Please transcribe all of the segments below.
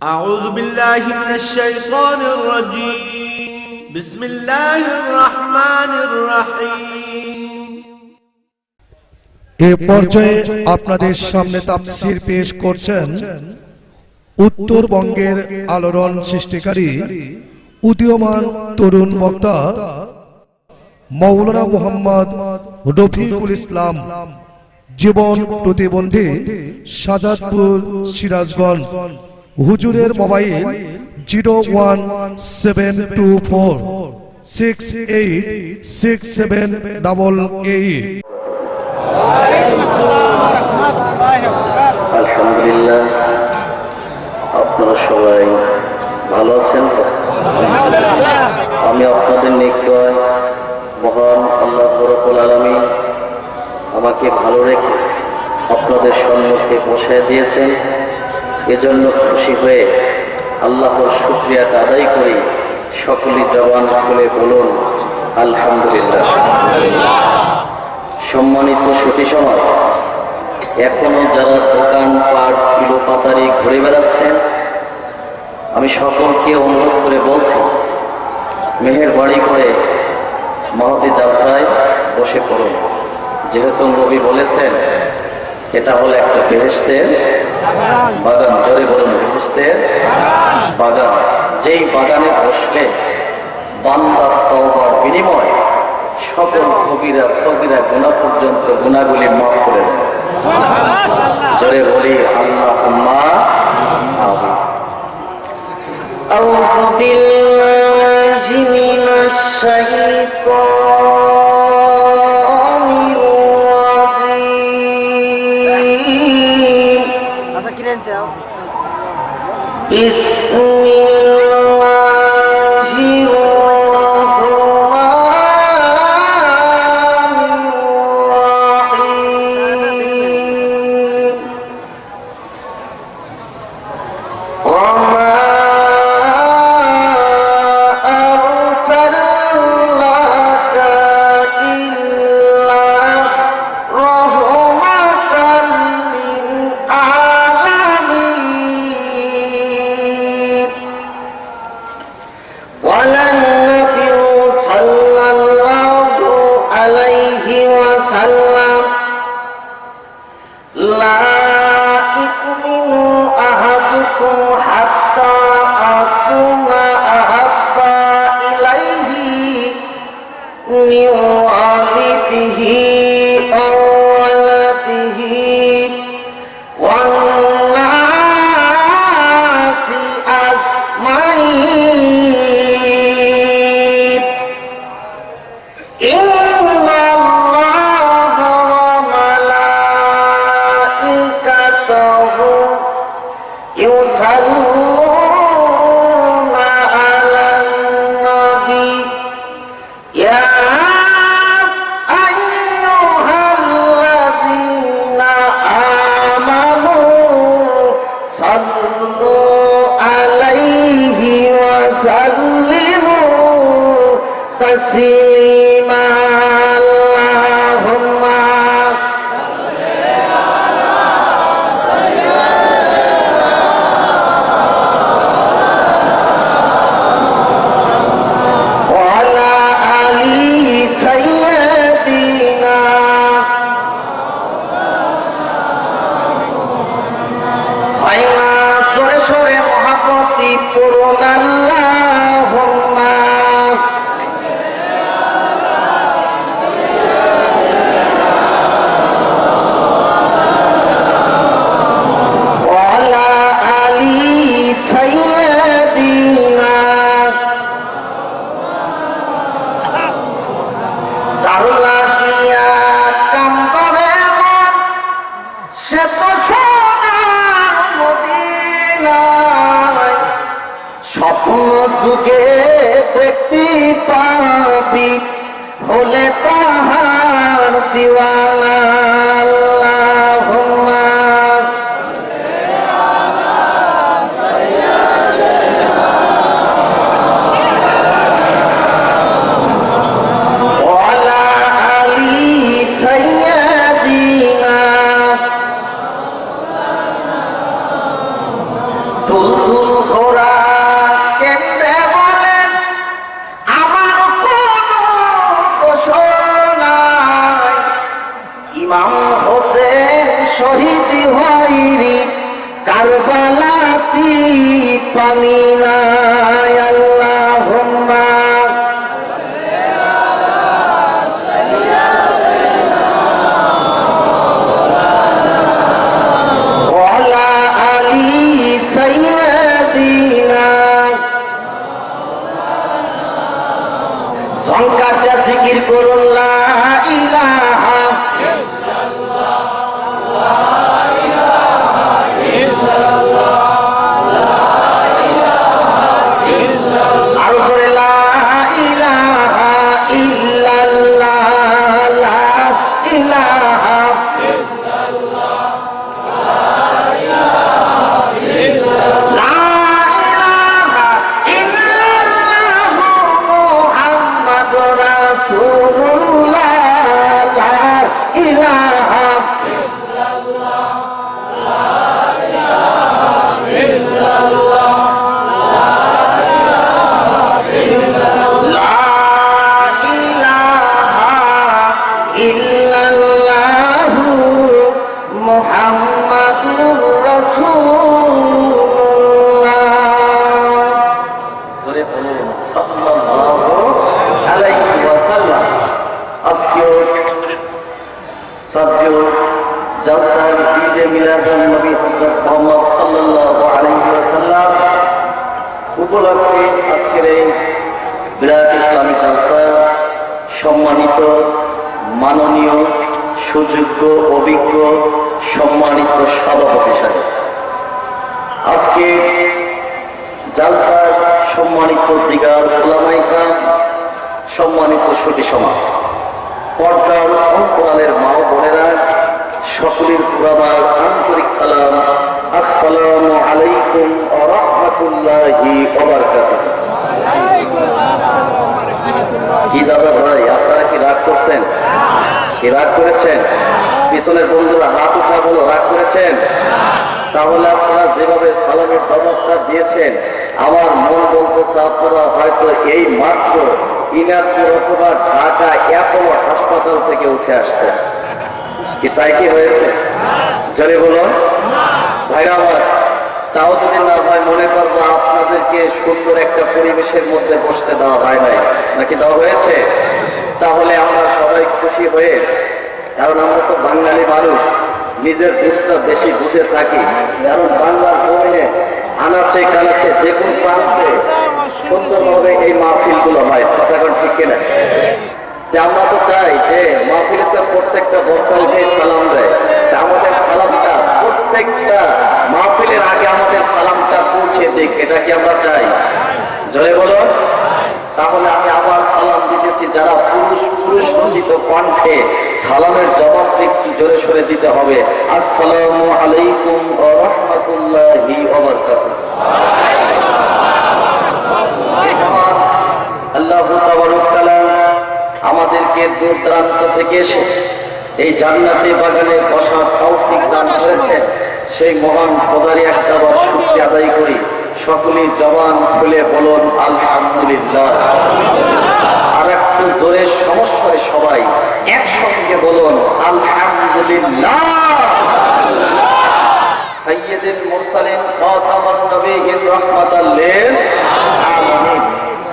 أعوذ بالله من الشيطان الرجيم بسم الله الرحمن الرحيم এই পর্যায়ে আপনাদের সামনে তাফসীর পেশ করছেন উত্তরবঙ্গের আলোড়ন সৃষ্টিকারী উদীয়মান তরুণ বক্তা মাওলানা মুহাম্মদ রফিকুল ইসলাম, জীবন প্রতিবন্ধী, শাহজাদপুর, সিরাজগঞ্জ। হুজুরের মোবাইল 01724686788। আলহামদুলিল্লাহ, আপনারা সবাই ভালো আছেন? আমি আপনাদের নিকট মহান আল্লাহ রাব্বুল আলামিন আমাকে ভালো রেখে আপনাদের সম্মুখে বসায় দিয়েছেন, এজন্য খুশি হয়ে আল্লাহর শুকরিয়াটা আদায় করি। সকলেই জবান খুলে বলুন আলহামদুলিল্লাহ। সম্মানিত সুধী সমাজ, এখনো যারা দোকান পাট কিলো পাতারি ঘুরে বেড়াচ্ছেন, আমি সকলকে অনুরোধ করে বলছি, মেহেরবাড়ি করে মহতি জালসায় বসে পড়ুন। যেহেতু নবী বলেছেন এটা হলো একটা বেহেশতের বাগান। জোরে বলুন, বেহেশতের বাগান। যেই বাগানে বসলে বান্দার তওবার বিনিময় সকল কবিরা সগীরা গুনাহ পর্যন্ত গুনাহগুলি মাফ করে দেন। জোরে বলি আল্লাহুম্মা আমিন। আউযু বিল্লাহি মিনাশ শাইতানির রাজীম। আচ্ছা কি রেঞ্জ আও বিসমিল্লাহির তুল কারবালাতি পানি নাই আল্লাহুম্মা ওয়ালা আলি সাইয়্যিদিনা সংকারটা জিকির করুন লা ইলাহা উপলক্ষে আজকের এই বিরাট ইসলামী জালসা সম্মানিত মাননীয় সুযোগ্য অভিজ্ঞ সম্মানিত সভাপতি সাহেব, আজকে জালসার সম্মানিত দিগার ওলামায়ে কেরাম, সম্মানিত সুধী সমাজ, পর্দার অন্তরালের মা ও বোনেরা, সকলের পুরাবার আন্তরিক সালাম, আসসালামু আলাইকুম ওয়া রাহমাতুল্লাহি ওয়া বারাকাতুহু। কি দাদা ভাই, আপনারা কি রাগ করছেন? কি রাগ করেছেন? পিছনের বন্ধুরা হাত উঠা বলো, রাগ করেছেন? তাহলে আপনারা যেভাবে সালামের জবাবটা দিয়েছেন, আমার মন বলতেছে আপনারা হয়তো এই মাত্র ইনারপুর অথবা ঢাকা অ্যাপোলো হাসপাতাল থেকে উঠে আসছেন। কি তাই কি হয়েছে? জোরে বলুন ভাইরা আমার। তাও যদি না হয় মনে করবো আপনাদেরকে সুন্দর একটা পরিবেশের মধ্যে বসতে দেওয়া হয় নাই, নাকি দেওয়া হয়েছে? তাহলে আমরা সবাই খুশি হয়ে, কারণ আমরা তো বাঙালি মানুষ, নিজের দেশটা বেশি বুঝে থাকি। কারণ বাংলার জমিনে আনাচে কানাচে যে কোন প্রান্তে সুন্দরভাবে এই মাহফিলগুলো হয়, কথা এখন ঠিক কিনা? যে আমরা তো চাই যে মাহফিলের প্রত্যেকটা বক্তাকে সালাম দেয়, আমাদের সালামটা প্রত্যেকটা মাহফিলের আগে আমাদের সালামটা পৌঁছে দিক, এটা কি আমরা চাই? জোরে বলো। তাহলে আমি আবার সালাম দিতেছি, যারা পুরুষ রচিত কণ্ঠে সালামের জবাব একটু জোরে সরে দিতে হবে। আসসালামু আলাইকুম ওয়া রাহমাতুল্লাহি ওয়া বারাকাতুহু। আল্লাহু তাবারক তাআলা আমাদেরকে দূর দূরান্ত থেকে এসে এই জান্নাতি বাগানে বসার তৌফিক দান করেছেন, সেই মহান খোদারই একবার শুকরিয়া আদায় করি। সকলেই জবান খুলে বলুন আলহামদুলিল্লাহ। আর একটু জোরে সমস্যায় সবাই একসঙ্গে বলুন আলহামদুলিল্লাহ। সাইয়্যিদুল মুরসালিন খাতামুন নবিয়্যিন রাহমাতাল লিল আলামিন।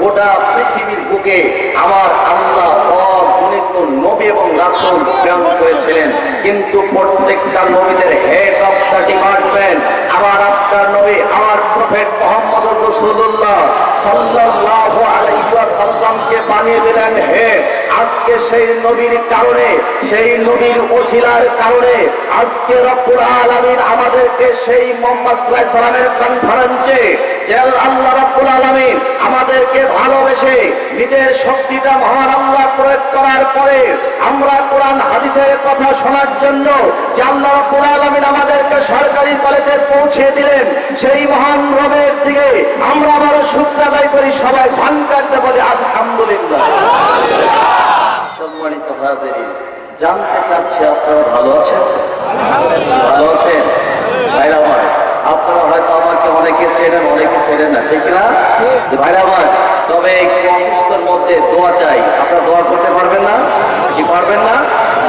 গোটা পৃথিবীর বুকে আমার আল্লাহ অগণিত নবী এবং রাসূল প্রেরণ করেছিলেন, কিন্তু প্রত্যেকটা নবীদের হেড অফ দ্য ডিপার্টমেন্ট আমার আপনার নবী, আমার প্রফেট মুহাম্মদুর রাসূলুল্লাহ সাল্লাল্লাহু আলাইহি ওয়াসাল্লামকে বানিয়ে দিলেন হেড। আজকে সেই নবীর কারণে, সেই নবীর ওসিলার কারণে আজকে রব্বুল আলামিন আমাদেরকে সেই মুহাম্মদ সাল্লাল্লাহু আলাইহি ওয়াসাল্লামের কনফারেন্সে যে আল্লাহ রব্বুল আলামিন আমাদেরকে ভালোবেসে নিজের শক্তিটা মহান আল্লাহ প্রয়োগ করার পরে আমরা কোরআন হাদিসের কথা শোনার জন্য যে আল্লাহ রব্বুল আলামিন আমাদেরকে সরকারি কলেজে পৌঁছে দিলেন, সেই মহান রবের দিকে আমরা আবারও শুকর আদায় করি। সবাই ঝাঙ্কারতে বলে আলহামদুলিল্লাহ। সম্মানিত হাজিরিন, জানতে চাচ্ছি আপনারা ভালো আছেন? ভালো আছেন ভাইরা আমার? আপনারা হয়তো আমাকে অনেকে চেনেন, অনেকে চেনেন না, ঠিক না ভাইরা আমার? তবে একটু অসুস্থের মধ্যে দোয়া চাই। আপনারা দোয়া করতে পারবেন না? কি পারবেন না?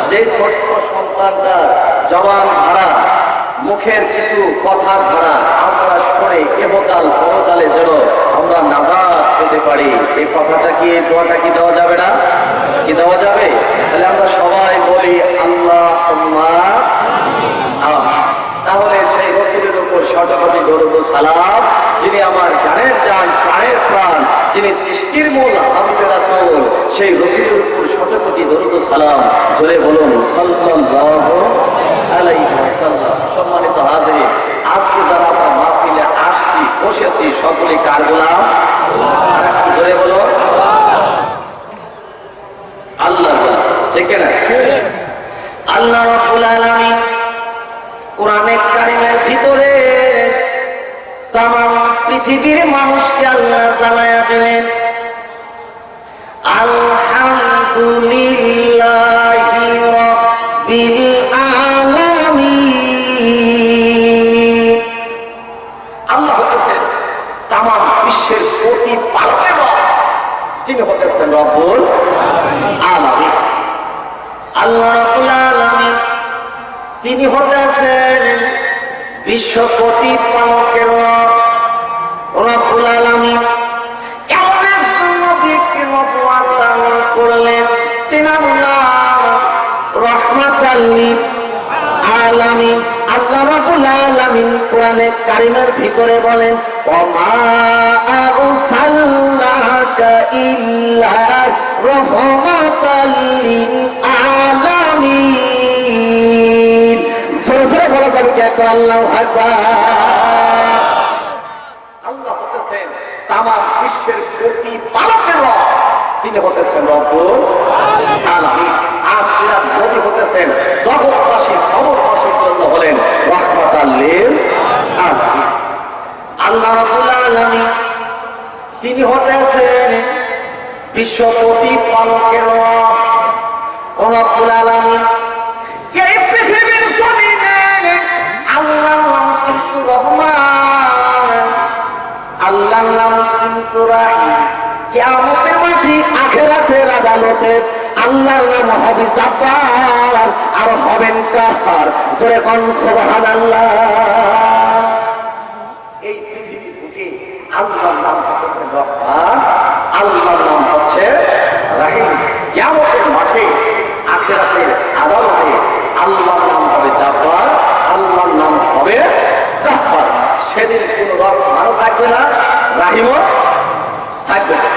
যে ছোট্ট সন্তানটা জবান হারা, মুখের কিছু কথার দ্বারা আমরা শুনে কেবতাল পরকালে যেন আমরা নাজাত পেতে পারি। এই কথাটা কি, এই দোয়াটা কি দেওয়া যাবে না? কি দেওয়া যাবে? তাহলে আমরা সবাই বলি আল্লাহুম্মা তাহলে সেই রাসূলের উপর শতকোটি দরুদ ও সালাম, যিনি আমার জানের জান প্রাণের প্রাণ, যিনি সৃষ্টির মূল হাবিবে রাসূল, সেই রাসূলের উপর শতকোটি দরুদ ও সালাম। জোরে বলুন সাল্লাল্লাহু আলাইহি ওয়াসাল্লাম। সম্মানিত হাজিরিন, আজকে যারা আমরা মাহফিলে আসছি, বসেছি, সকলে কার গোলাম? আর একটু জোরে বলুন আল্লাহ গোলাম। ঠিক না? আল্লাহ রাব্বুল আলামিন কোরআনে কারিমের ভিতরে তামাম পৃথিবীর মানুষকে আল্লাহ জানায়া দিলেন আলহামদুলিল্লাহি রাব্বিল আলামিন। আল্লাহ হতেছেন তামাম বিশ্বের প্রতিপালক, তিনি হতেছেন রব্বুল আলামিন। আল্লাহ রাব্বুল আলামিন তিনি হতেছেন বিশ্ব প্রতিপালকের রব্বুল আলামিন। এমন একজন নবীকে নবুয়ত দান করলেন, তিনি আল্লাহ রাহমাতাল লিল আলামিন। আল্লাহ রাব্বুল আলামিন কোরআনে কারিমের ভিতরে বলেন ওমা আরসালনাকা ইল্লা রাহমাতাল লিল আলামিন। সরে বলা যাবে কি একবার আল্লাহু আকবার। আল্লাহ হতেছেন তামাম বিশ্বের প্রতিপালকের রব, তিনি হতেছেন রব্বুল আলামিন। আর তিনার নবী হতেছেন জগৎবাসী খবরবাসীর জন্য হলেন রাহমাতাল লিল আলামিন। আল্লাহ রাব্বুল আলামিন তিনি হতেছেন বিশ্ব প্রতিপালকের রব রব্বুল আলামিন। এই পৃথিবীর জমিনে আল্লাহর নাম কিন্তু রহমান, আল্লাহর নাম কিন্তু রাহিম। কিয়ামতের মাঠে আখিরাতের আদালতে আল্লাহর নাম হবে জাব্বার, আর হবেন কাফার। জোরে কোন সুবহানাল্লাহ। এই পৃথিবীর বুকে আল্লাহর নাম হচ্ছে রহমান, আল্লাহর নাম হচ্ছে রাহিম। কিয়ামতের মাঠে আখিরাতের আদালতে আল্লাহর নাম হবে জাব্বার, আল্লাহর নাম হবে কাফার। সেদিন কোন রহমানও থাকবে না, রাহিমও থাকবে না।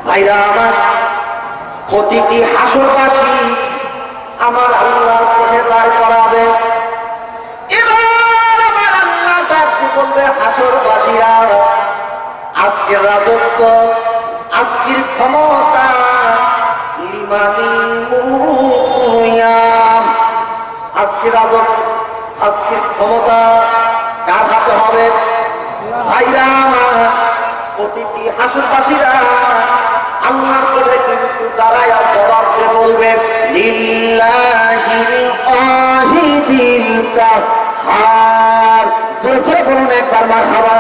ভাইরা আমার, প্রতিটি হাসরবাসী আমার আল্লাহর পথে দাঁড় করাবে। এবার আমার আল্লাহ ডাকতে বলবে হাসরবাসীরা, আজকের রাজত্ব, আজকের ক্ষমতা লিমানিল মুলক, আজকের রাজত্ব, আজকের ক্ষমতা কার হাতে হবে? ভাইরা আমার, প্রতিটি হাসরবাসীরা আল্লাহর কাছে কিন্তু দাঁড়ায়া জবাব দিয়ে বলবে লিল্লাহিল ওয়াহিদিল কাহ্হার। জোরে বলুন একবার মারহাবা।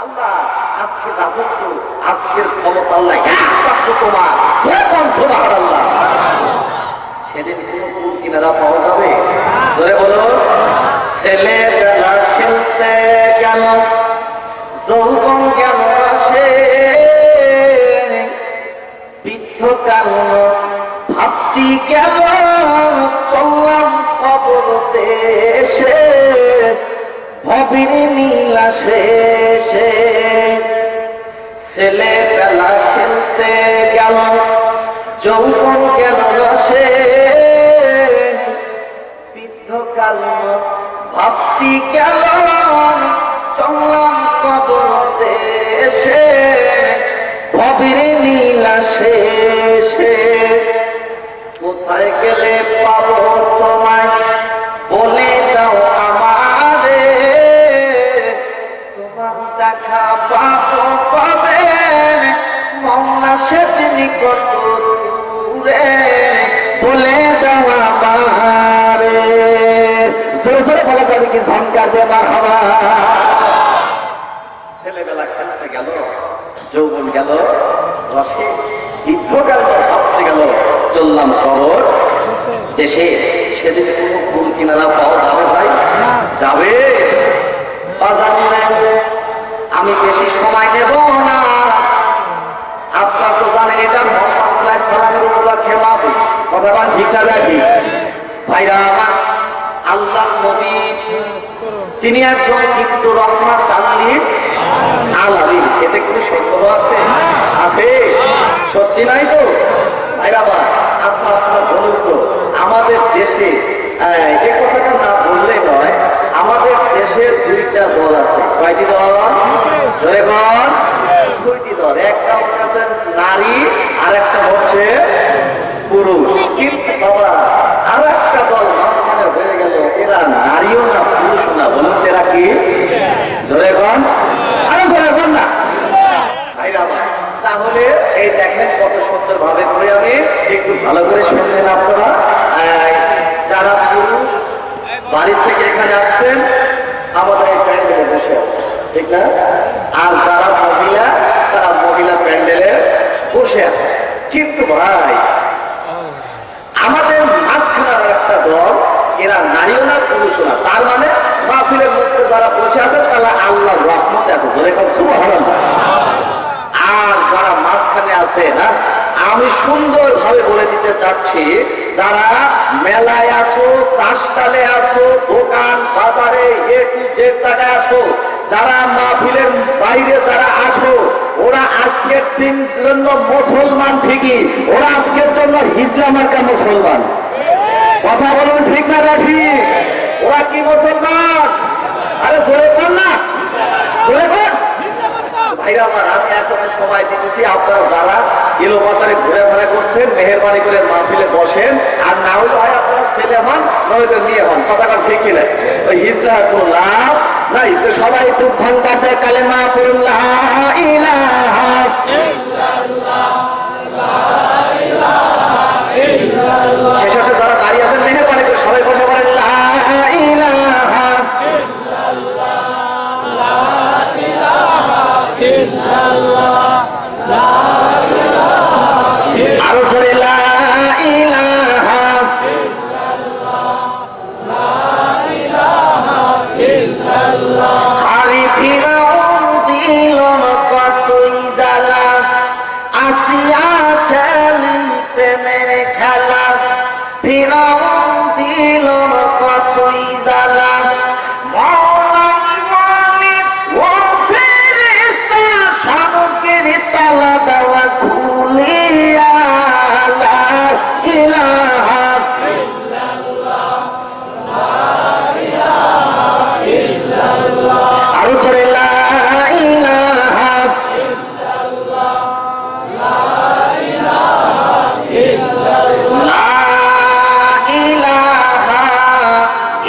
আল্লাহ আজকের রাজত্ব, আজকের ক্ষমতা আল্লাহ একমাত্র তোমার। জোরে বলুন সুবহানাল্লাহ। সেদিন কোন কুল কিনারা পাওয়া যাবে? জোরে বলুন। ছেলেবেলা খেলতে গেল, যৌবন গেল আসে, বৃদ্ধকাল ভাবতি গেল, চললাম কবর দেশে, ভবির নীলা শেষে। ছেলেবেলা খেলতে গেল, যৌবন গেল আসে, বৃদ্ধকাল ভাবতি গেল, চললাম কবর দেশে, ভবির নীলা শেষে। কোথায় গেলে পাবো তোমায় বলে দাও আমারে, তোমার দেখা পাবো কবে মওলা সেদিন কত দূরে, বলে দাও আমারে। জোরে জোরে বলা যাবে কি ঝঙ্কার দিয়ে মারহাবা। ছেলেবেলা খেলতে গেল, যৌবন গেল রসে, দীর্ঘকাল ভাবতে গেল, চললাম কবর দেশে। সেদিন কোন ফুল কিনারা পাওয়া যাবে ভাই? যাবে? আমি বেশি সময় নেব না। আপনার তো জানেন এটা মুহাম্মদ সাল্লাল্লাহু আলাইহি ওয়াসাল্লামের উপর খেলাফ। কথা বলেন ঠিক না বেঠি? ভাইরা আমার, আল্লাহর নবী তিনি একজন কিন্তু রহমাত লিল আলামিন। এতে কোনো সন্দেহ আছে? আছে? সত্যি নাই তো? ভাইরা আমার, আজকে আপনারা বলুন তো, আমাদের দেশে এই কথাটা না বললে নয়, আমাদের দেশের দুইটা দল আছে। কয়টি দল? জোরে বল। দুইটি দল, একটা হচ্ছে নারী আর একটা হচ্ছে পুরুষ। কিন্তু বাবা, আর একটা দল মাঝখানে হয়ে গেল, এরা নারীও না পুরুষ না। বলুন এরা কি? জোরে বল। আরে জোরে বল না ভাইরা আমার। তাহলে এই দেখেন কত সুন্দর ভাবে করে আমি একটু ভালো করে শুনলেন আপনারা। যারা পুরুষ বাড়ির থেকে এখানে আসছেন আমাদের এই প্যান্ডেলে বসে আছে, ঠিক না? আর যারা মহিলা তারা মহিলা প্যান্ডেলে বসে আছে। কিন্তু ভাই, আমাদের মাঝখানের একটা দল, এরা নারীও না পুরুষও না। তার মানে মাহফিলের মধ্যে যারা বসে আছে তারা আল্লাহর রহমতে আছে। জোরে কথা সুবহানাল্লাহ। আর যারা মাঝখানে আছে না, আমি সুন্দরভাবে বলে দিতে চাচ্ছি, যারা মেলায় আসো, চাষটালে আসো, দোকান বাজারে এ টু জেড জায়গায় আসো, যারা মাহফিলের বাইরে যারা আসো, ওরা আজকের দিন জন্য মুসলমান ঠিকই, ওরা আজকের জন্য হিজলা মার্কা মুসলমান। কথা বলুন ঠিক না ঠিক? ওরা কি মুসলমান? আরে জোরে বল না, জোরে বল। ভাইরা আমার, আমি এখন সময় দিতেছি, আপনারা যারা এলোপাতারে ঘুরে ফেরা করছেন মেহেরবানি করে মাহফিলে বসেন। আর না হলে হয় আপনারা ছেলে হন, নয়তো মেয়ে হন। কথাটা ঠিক কিনা? ওই হিজলা কোনো লাভ নাই। তো সবাই একটু ঝঙ্কাতে কালেমা পড়ুন, লা ইলাহা ইল্লাল্লাহ, লা ইলাহা ইল্লাল্লাহ। সেই সাথে যারা দাঁড়িয়ে আছেন মেহেরবানি করে সবাই বসে পড়েন, লা ইলাহা ইল্লাল্লাহ, লা ইলাহা ইল্লাল্লাহ, লা ইলাহা ইল্লাল্লাহ। আরো জোরে, লা ইলাহা ইল্লাল্লাহ, লা ইলাহা ইল্লাল্লাহ। আরে ফিরাউন দিল কতই জ্বালা, আসিয়া খেলি প্রেমের খেলা। ফিরাউন দিল কতই জ্বালা, মওলাই বলে ও ফেরেশতা, সড়কের তালা দেওয়া খুলিয়া, লা ইলাহা ইল্লাল্লাহ, লা ইলাহা ইল্লাল্লাহ। আরো জোরে, লা ইলাহা ইল্লাল্লাহ, লা ইলাহা ইল্লাল্লাহ, লা ইলাহা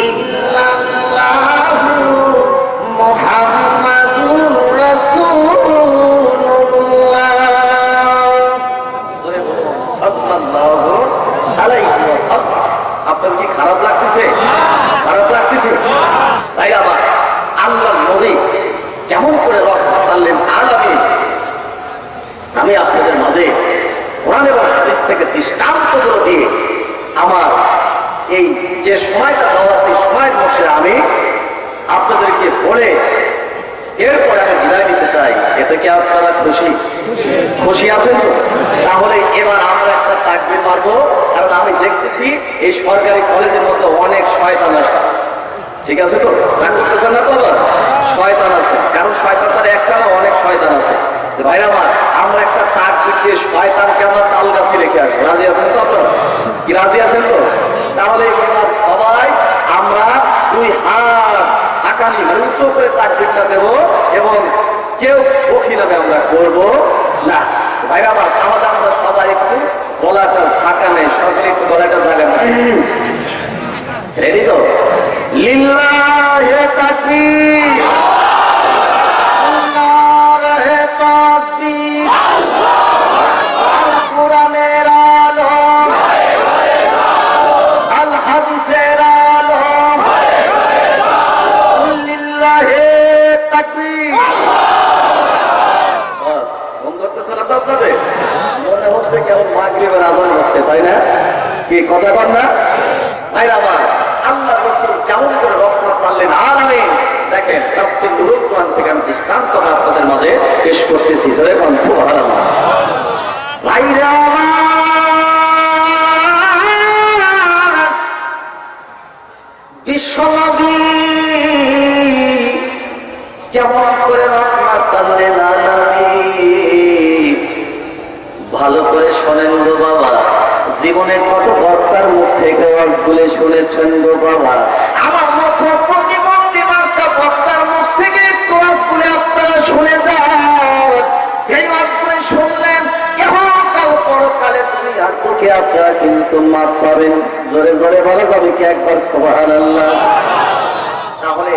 ইল্লাল্লাহু মুহাম্মাদুর রাসূলুল্লাহ সাল্লাল্লাহু আলাইহি ওয়াসাল্লাম। আপনার কি খারাপ লাগতেছে? খারাপ লাগতেছে? তাই আবার আল্লাহর নবী কেমন করে রহমত লিল আলামিন, আমি আপনাদের মাঝে কোরআন এবং হাদিস থেকে দৃষ্টান্তগুলো দিয়ে আমার এই যে সময়টা দেওয়া সেই সময়ের মধ্যে আমি আপনাদেরকে বলে এরপরে আমি বিদায় নিতে চাই। এতে কি আপনারা খুশি? খুশি আছেন তো? তাহলে এবার আমরা একটা তাকবীর মারবো, কারণ আমি দেখতেছি এই সরকারি কলেজের মধ্যে অনেক শয়তান আছে। ঠিক আছে তো? রাগ করতেছেন না তো? শয়তান আছে, কারণ শয়তান তার একটা না, অনেক শয়তান আছে। ভাইরা আমার, আমরা একটা তাকবীর দিয়ে শয়তানকে আমরা তাল গাছে রেখে আসবো। রাজি আছেন তো আপনারা? কি রাজি আছেন তো? তাহলে এবার সবাই আমরা দুই হাত আকানি উঁচু করে তাকবীরটা দেব এবং কেউ বখিলামে আমরা করব না। ভাইরা আমার, তাহলে আমরা সবাই একটু গলাটা ফাঁকা নেই, সকলে একটু গলাটা জায়গা রেডি তো? লিল্লাহি তাকবীর, নারে তাকবীর, কোরআনের আলো, আল হাদিসের আলো, লিল্লাহি তাকবীর। বাস, মন ধরতেছে না তো আপনাদের? মনে হচ্ছে কেমন মাগরিবের আযান হচ্ছে, তাই না? কি কথা কন না? ভাইরা আমার, আল্লাহ রাসূল কেমন করে রহমত আল্লিল আলামিন। দেখেন তাফসীর নুরুল কোরআন থেকে আমি দৃষ্টান্ত আপনাদের মাঝে পেশ করতেছি। জোরে বলুন সুবহানাল্লাহ। ভাইরা বিশ্বনবী কেমন করে রহমত আল্লিল আলামিন। ভালো করে শোনেন গো বাবা, জীবনের কত বক্তার মুখ থেকে ওয়াজগুলো শুনেছেন গো বাবা। আমার মতো প্রতিবন্ধী মার্কা বক্তার মুখ থেকে ওয়াজগুলো আপনারা শুনে যান। সেই ওয়াজগুলো শুনলেন ইহকাল পরকালে দুনিয়ার বুকে আপনারা কিন্তু মাপ পাবেন। জোরে জোরে বলা যাবে কি একবার সুবহানাল্লাহ? তাহলে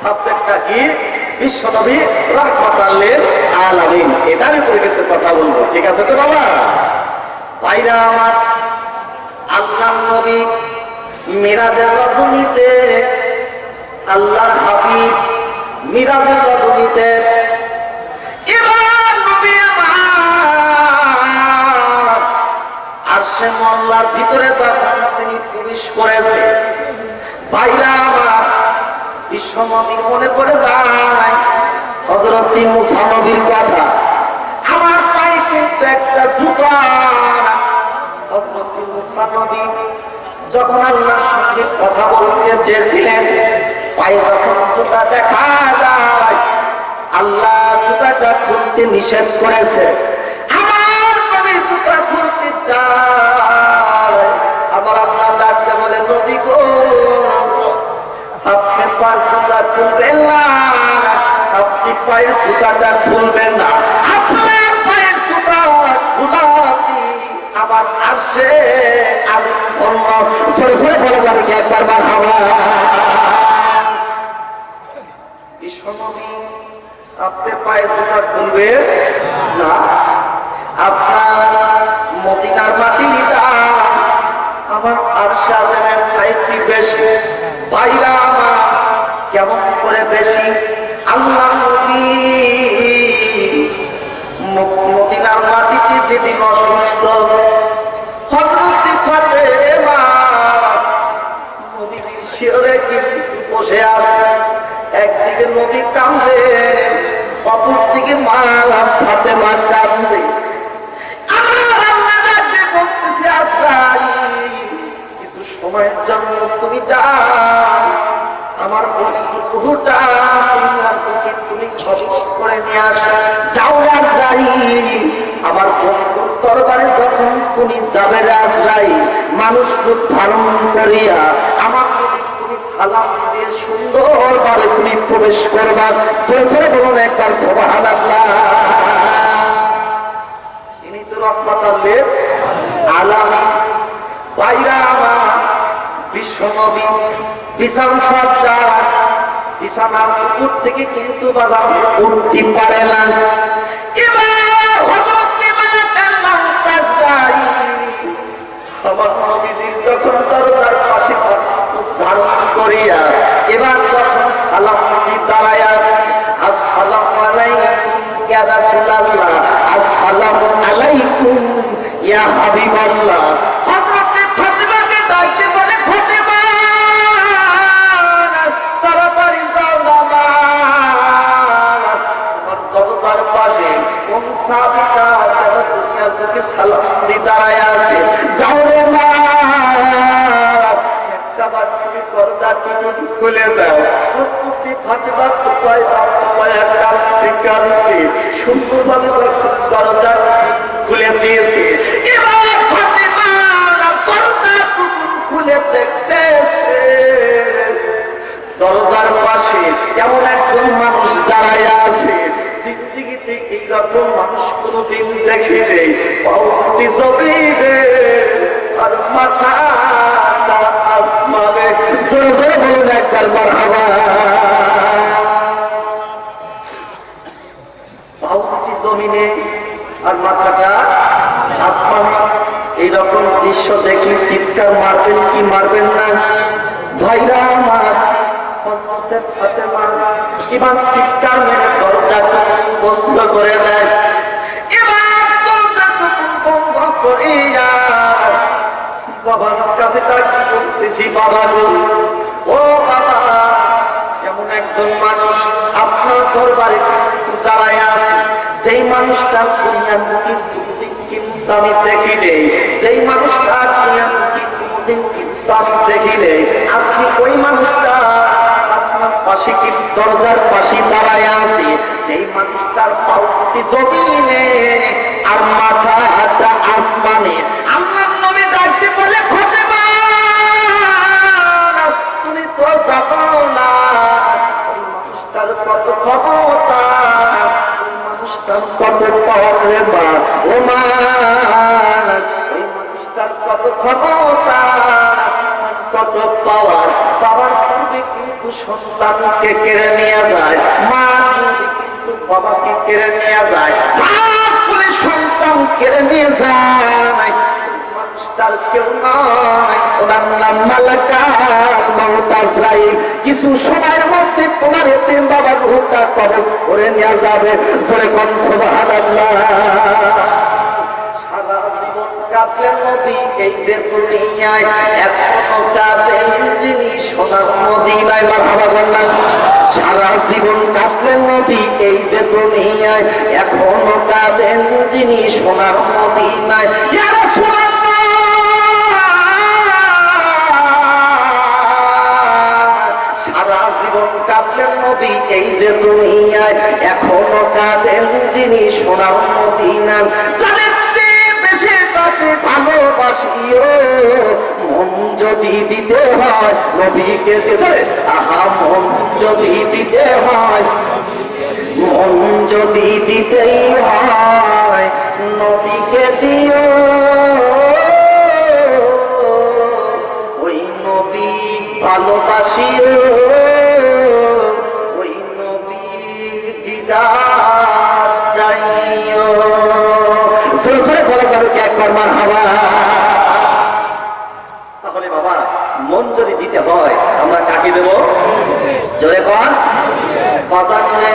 সাবজেক্টটা কি? বিশ্বনবী রাহমাতাল লিল আলামিন। এটার উপরে কিন্তু কথা বলবো, ঠিক আছে তো বাবা? ভাইরা আমার, আল্লাহ নবী মিরাজের রজনীতে, আল্লাহ হাবিব মিরাজের রজনীতে এবার নবী আমার আরশে মোল্লার ভিতরে যখন তিনি প্রবেশ করেছে, ভাইরা আমার বিশ্বনবীর মনে পড়ে যায় হযরত মুসা নবীর কথা। আমার পায়ে কিন্তু একটা জুতা। হযরত মুসা নবী যখন আল্লাহর সঙ্গে কথা বলতে চেয়েছিলেন, পায়ে যখন জুতা দেখা যায়, আল্লাহ জুতাটা খুলতে নিষেধ করেছে। আমার নবী জুতা খুলতে চায়, আমার আল্লাহ ডাকতে বলে, নবী গো আপনি পায়ের জুতা খুলবেন না, আপনি পায়ের জুতাটা খুলবেন না, আপনার পায়ের জুতা খোলা আমার আরশে আযীম বলল। সরে সরে বলা যাবে কি একবার মারহাবা? বিশ্বনবী আপনি পায়ের জুতা খুলবেন না, আপনার মদিনার মাটিটা আমার আরশে আযীমের চাইতে বেশি। ভাইরা আমার কেমন করে বেশি? আল্লাহ নবী মদিনার মাটিতে যেদিন অসুস্থ, হযরত ফাতেমা নবীর শিয়রে বসে আছে। একদিকে নবী কাঁদে, অপরদিকে মা ফাতেমা কাঁদে। আমার আল্লাহ ডাকে বলতেছে, আজরাইল কিছু সময়ের জন্য তুমি যাও, আমার বন্ধুটা তুমি খবর করে নিয়ে আসো। যাও আজরাইল, আমার বন্ধুর দরবারে যখন তুমি যাবে আজরাইল মানুষ রূপ ধারণ করিয়া আমার তুমি সালাম দিয়ে সুন্দরভাবে তুমি প্রবেশ করবা। সরে সরে বলুন একবার সুবহানাল্লাহ। তিনি তো রহমাতাল লিল আলামিন। ভাইরা আমার বিশ্বনবী বিছানা সজ্জা, বিছানার উপর থেকে কিন্তু বাজার উঠতে পারে না। এবার হযরত মালাকুল মউত আজরাইল আমার নবীজির যখন দরজার পাশে ধারণ করিয়া এবার যখন সালাম দিয়ে দাঁড়ায় আছে, আসসালামু আলাইকুম ইয়া রাসূলুল্লাহ, আসসালামু আলাইকুম ইয়া হাবিবাল্লাহ। হযরত ফাতেমাকে ডাকতে বলে, ফাতেমা তাড়াতাড়ি যাও না, আমার দরজার পাশে কোন সাহাবীটা যারা দুনিয়ার বুকে সালাম দিয়ে দাঁড়ায় আছে, যাও রে মা, একটাবার তুমি দরজাটা খুলে দাও। ফাতেমা কোথায় কাঁদতে সুন্দরভাবে দরজা খুলে দিয়েছে। এবার ফাতেমা দরজা খুলে দেখতেছে দরজার পাশে এমন একজন মানুষ দাঁড়ায় আছে, জিন্দেগিতে এইরকম মানুষ কোনদিন দেখি নেই। পাউটি জমিনে আর মাথাটা আসমানে। জোরে জোরে বলুন একবার মারহাবা। পাউটি জমিনে আর মাথাটা আসমানে, এইরকম দৃশ্য দেখলে চিৎকার মারবেন কি মারবেন না? ভাইরা আমার ফাতেমা এবার চিৎকার মেরে দরজাটা বন্ধ করে দেয়। এবার দরজাটা বন্ধ করিয়া বাবার কাছে তাকিয়ে বলতেছি, বাবা গো, ও বাবা, এমন একজন মানুষ আপনার দরবারে দাঁড়ায় আছে, যেই মানুষটা দুনিয়ামুখী কিন্তু আমি দেখি নেই, যেই মানুষটা দুনিয়ামুখী কিন্তু আমি দেখি নেই, আজকে ওই মানুষটা আপনার পাশে কি দরজার পাশে দাঁড়ায় আছে, যেই মানুষটার পাউটি জমিনে আর মাথাটা আসমানে। আল্লাহর নবী ডাকতে বলে, ফাতেমা তুমি তো জানো না ওই মানুষটার কত ক্ষমতা, ওই মানুষটার কত পাওয়ার রে মা, ও মা, ওই মানুষটার কত ক্ষমতা, কত পাওয়ার। বাবার পূর্বে কিন্তু সন্তানকে কেড়ে নিয়ে যায়, মা কিন্তু বাবাকে কেড়ে নিয়ে যায়, বলে সন্তান কেড়ে নিয়ে যায়, মানুষটার কেউ নয়, ওনার নাম মালাকাল মউত আজরাইল। কিছু সময়ের মধ্যে তোমার এতিম বাবার রূহটা কবজ করে নিয়ে যাবে। জোরে কোন সুবহানাল্লাহ। সারা জীবন কাঁদলেন নবী এই যে দুনিয়ায়, এখনো কাঁদেন যিনি সোনার মদিনায়। মারহাবা বললাম। সারা জীবন কাঁদলেন নবী এই যে দুনিয়ায়, এখনো কাঁদেন যিনি সোনার মদিনায়। ইয়া রাসূলুল্লাহ, সারা জীবন কাঁদলেন নবী এই যে দুনিয়ায়, এখনো কাঁদেন যিনি সোনার মদিনায়। জানেন যে বেশি তাকে ভালোবাসিও, মন যদি দিতে হয় নবীকে দিতে, আহা মন যদি দিতে হয়, মন যদি দিতেই হয় নবীকে দিও, ওই নবী ভালোবাসিও, ওই নবীর দিদার চাইও। সরে সরে বলা যাবে কি একবার মারহাবা। তাহলে বাবা মন যদি দিতে হয় আমরা কাকে দেব? জোরে কর। বাজারে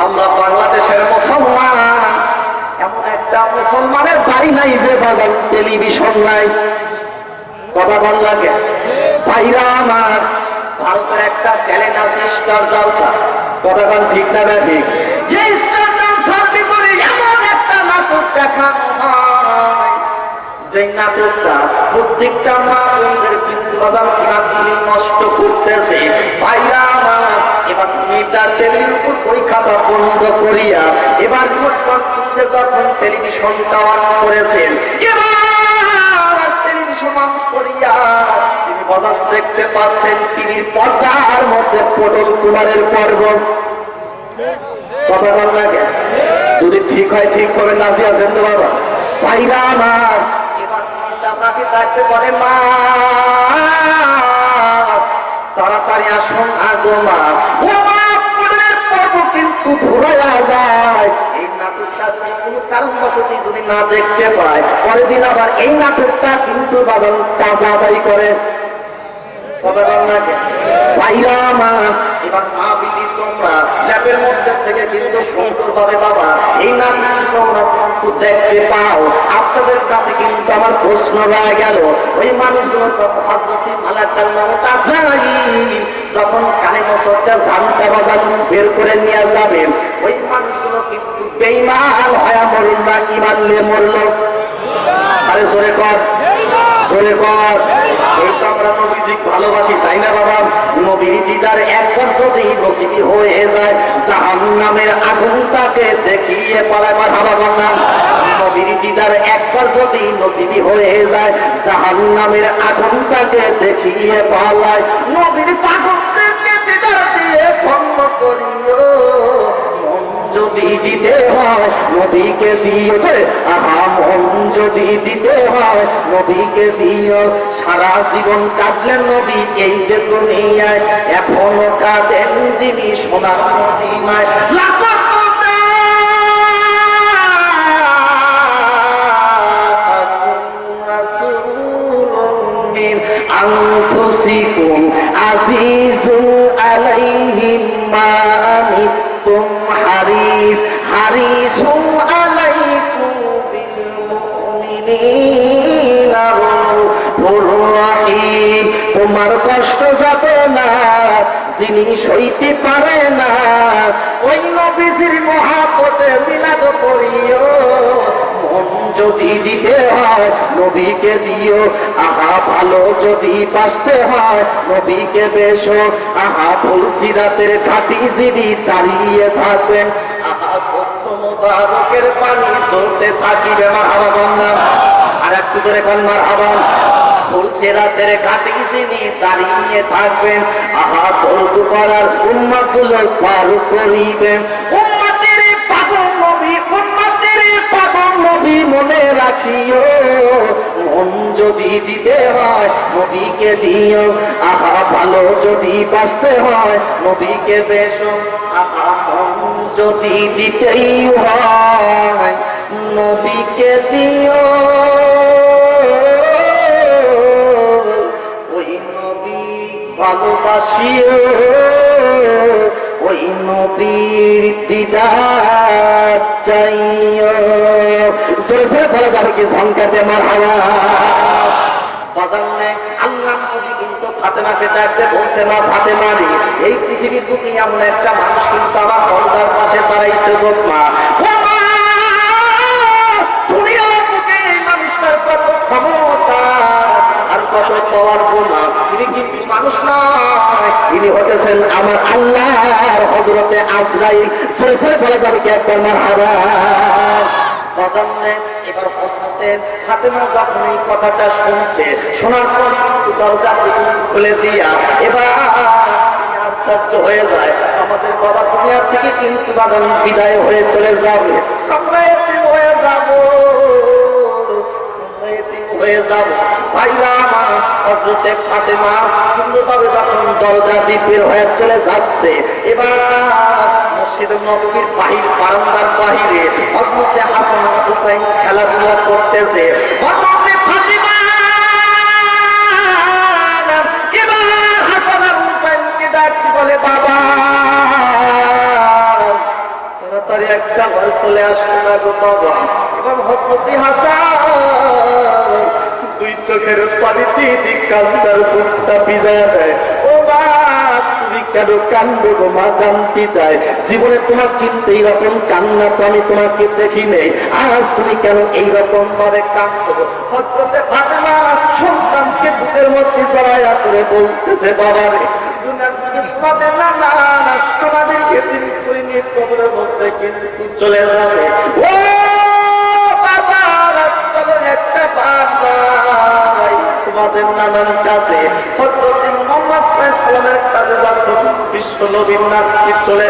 আমরা বাংলাদেশের মুসলমান, এমন একটা মুসলমানের বাড়ি নাই যে বাজার টেলিভিশন নাই। কথা বল লাগে ভাইরা আমার, ভারতের একটা চ্যানেল আছে স্টার জলসা। কথা বল ঠিক না না ঠিক? যে স্টার জলসার ভিতরে এমন একটা নাটক দেখানো হয়, যে নাটকটা প্রত্যেকটা মা বোনদের কিন্তু বাদাম কিভাবে নষ্ট করতেছে। ভাইরা আমার, এবার মেয়েটা টেবিলের উপর বই খাতা বন্ধ করিয়া এবার যখন টেলিভিশনটা অন করেছেন, এবার টেলিভিশন অন করিয়া তিনি বাজার দেখতে পাচ্ছেন টিভির পর্দার মধ্যে পটল কুমারের পর্ব। কথা বল লাগে যদি ঠিক হয় ঠিক করে নাচি আছেন তো বাবা। ভাইরা আমার, এবার আপনাকে ডাকতে বলে, মা তাড়াতাড়ি আসুন আগো মা। ও মা, পটলের পর্ব কিন্তু ভুলাইয়া যায়। এই নাটকটা কোনো কারণবশত যদি না দেখতে পায়, পরের দিন আবার এই নাটকটা কিন্তু বাদল তাজা আদায় করে। কথা বল লাগে ভাইরা মা। এবার মা বিধি তোমরা ল্যাপের মধ্যে থেকে কিন্তু সুন্দরভাবে বাবা এই নাটকটা তোমরা দেখতে পাও। আপনাদের কাছে কিন্তু আমার প্রশ্ন রয়ে গেল, ওই মানুষগুলো তখন হযরতে মালাকুল মউত আজরাইল যখন কানে মোসরটা জানটা বাজান বের করে নিয়ে যাবেন, ওই মানুষগুলো কিন্তু বেঈমান হয়ে মরল না, ঈমান নিয়ে মরল। আরে জোরে কর, জোরে কর। এই তো আমরা নবীজি ভালোবাসি, তাই না বাবা? নবীর দিদার একবার যদি নসিবি হয়ে যায়, জাহান্নামের আগুন তাকে দেখিয়ে পালায়। মারহাবা বললাম। নবীর দিদার একবার যদি নসিবি হয়ে যায়, জাহান্নামের আগুন তাকে দেখিয়ে পালায়। নবীর পাগলদেরকে দিদার দিয়ে ভঙ্গ করিও, যদি দিতে হয় নবীকে দিও। আহা মন যদি দিতে হয় নবীকে দিও। সারা জীবন কাঁদলেন নবী এই যে দুনিয়ায়, এখনো কাঁদেন যিনি সোনার মদিনায়। আনফুসিকুম আজিজুন আলাইহিম মা আনিতুম হারিসুম আলাইকুম বিল মুমিনিনা রাউফুর যিনি সইতে পারে না ওই নবীজির মহাব্বতে মিলাদ পড়িও। মন যদি দিতে হয় নবীকে দিও, আহা ভালো যদি বাঁচতে হয় নবীকে বেশো। আহা ফুলসিরাতের ঘাটি যিনি দাঁড়িয়ে থাকবেন, আহা সত্য মোবারকের পানি চলতে থাকিবে। মারহাবা বন্যা আর একটু জোরে কোন মারহাবা। ফুলসিরাতের ঘাটি যিনি দাঁড়িয়ে থাকবেন, আহা দরুদ পড়ার উম্মতগুলো পার করিবেন। উম্মতের পাগল নবী, উম্মতের পাগল নবী মনে রাখিও। মন যদি দিতে হয় নবীকে দিও, আহা ভালো যদি বাঁচতে হয় নবীকে বেশো। আহা মন যদি দিতেই হয় নবীকে দিও, ওই নবী ভালোবাসিও, ওই নবীর দিদার চাইও। জোরে জোরে বলা যাবে কি ঝংকাতে মারহাবা। বাজারে আল্লাহ নবী কিন্তু ফাতেমাকে ডাকতে বলছে, মা ফাতেমা রে, এই পৃথিবীর বুকে এমন একটা মানুষ কিন্তু আমার দরজার পাশে দাঁড়াইছে গো মা। ও মা, দুনিয়ার বুকে এই মানুষটার কত ক্ষমতা আর কত পাওয়ার গোনা, তিনি কিন্তু মানুষ নয়, তিনি হতেছেন আমার আল্লাহর হযরতে আজরাইল। সরে সরে বলা যাবে কি একবার মারহাবা। এবার হযরতে ফাতেমা যখন এই কথাটা শুনছে, শোনার পর দরজা খুলে দিয়া এবার আশ্চর্য হয়ে যায়, আমাদের বাবা দুনিয়া থেকে কিন্তু বাদন বিদায় হয়ে চলে যাবে, আমরা এতিম হয়ে যাব, হয়ে যাব। ভাইরা আমার, হযরতে ফাতেমা সুন্দরভাবে যখন দরজা দিয়ে বের হয়ে চলে যাচ্ছে, এবার মসজিদ নববীর বারান্দার বাহিরে হযরতে হাসান ও হুসাইন খেলাধুলা করতেছে। হযরতে ফাতেমা এবার হাসান আর হুসাইনকে ডাকতে বলে, বাবা তাড়াতাড়ি একটা ঘর চলে আসবে না গো বাবা। এবার হযরতে হাসান দুই চোখের পানিতে কান্দার বুকটা ভিজায় দেয়। ও মা, তুমি কেন কান্দো গো মা, জানতে চাই। জীবনে তোমার কিন্তু এইরকম কান্না তো আমি তোমাকে দেখি নেই, আজ তুমি কেন এইরকম ভাবে কান্দো? হযরতে ফাতেমা সন্তানকে বুকের মধ্যে জড়াইয়া করে বলতেছে, বাবা রে, আমাদেরকে তিনি করে নিয়ে কবরের মধ্যে কিন্তু চলে যাবে। ও বাবা, চলো একটা বাংলায় তোমাদের নানার কাছে হযরত মুহাম্মদ সাল্লাল্লাহু আলাইহি ওয়াসাল্লামের কাছে যখন বিশ্ব নবীর নাতি চলে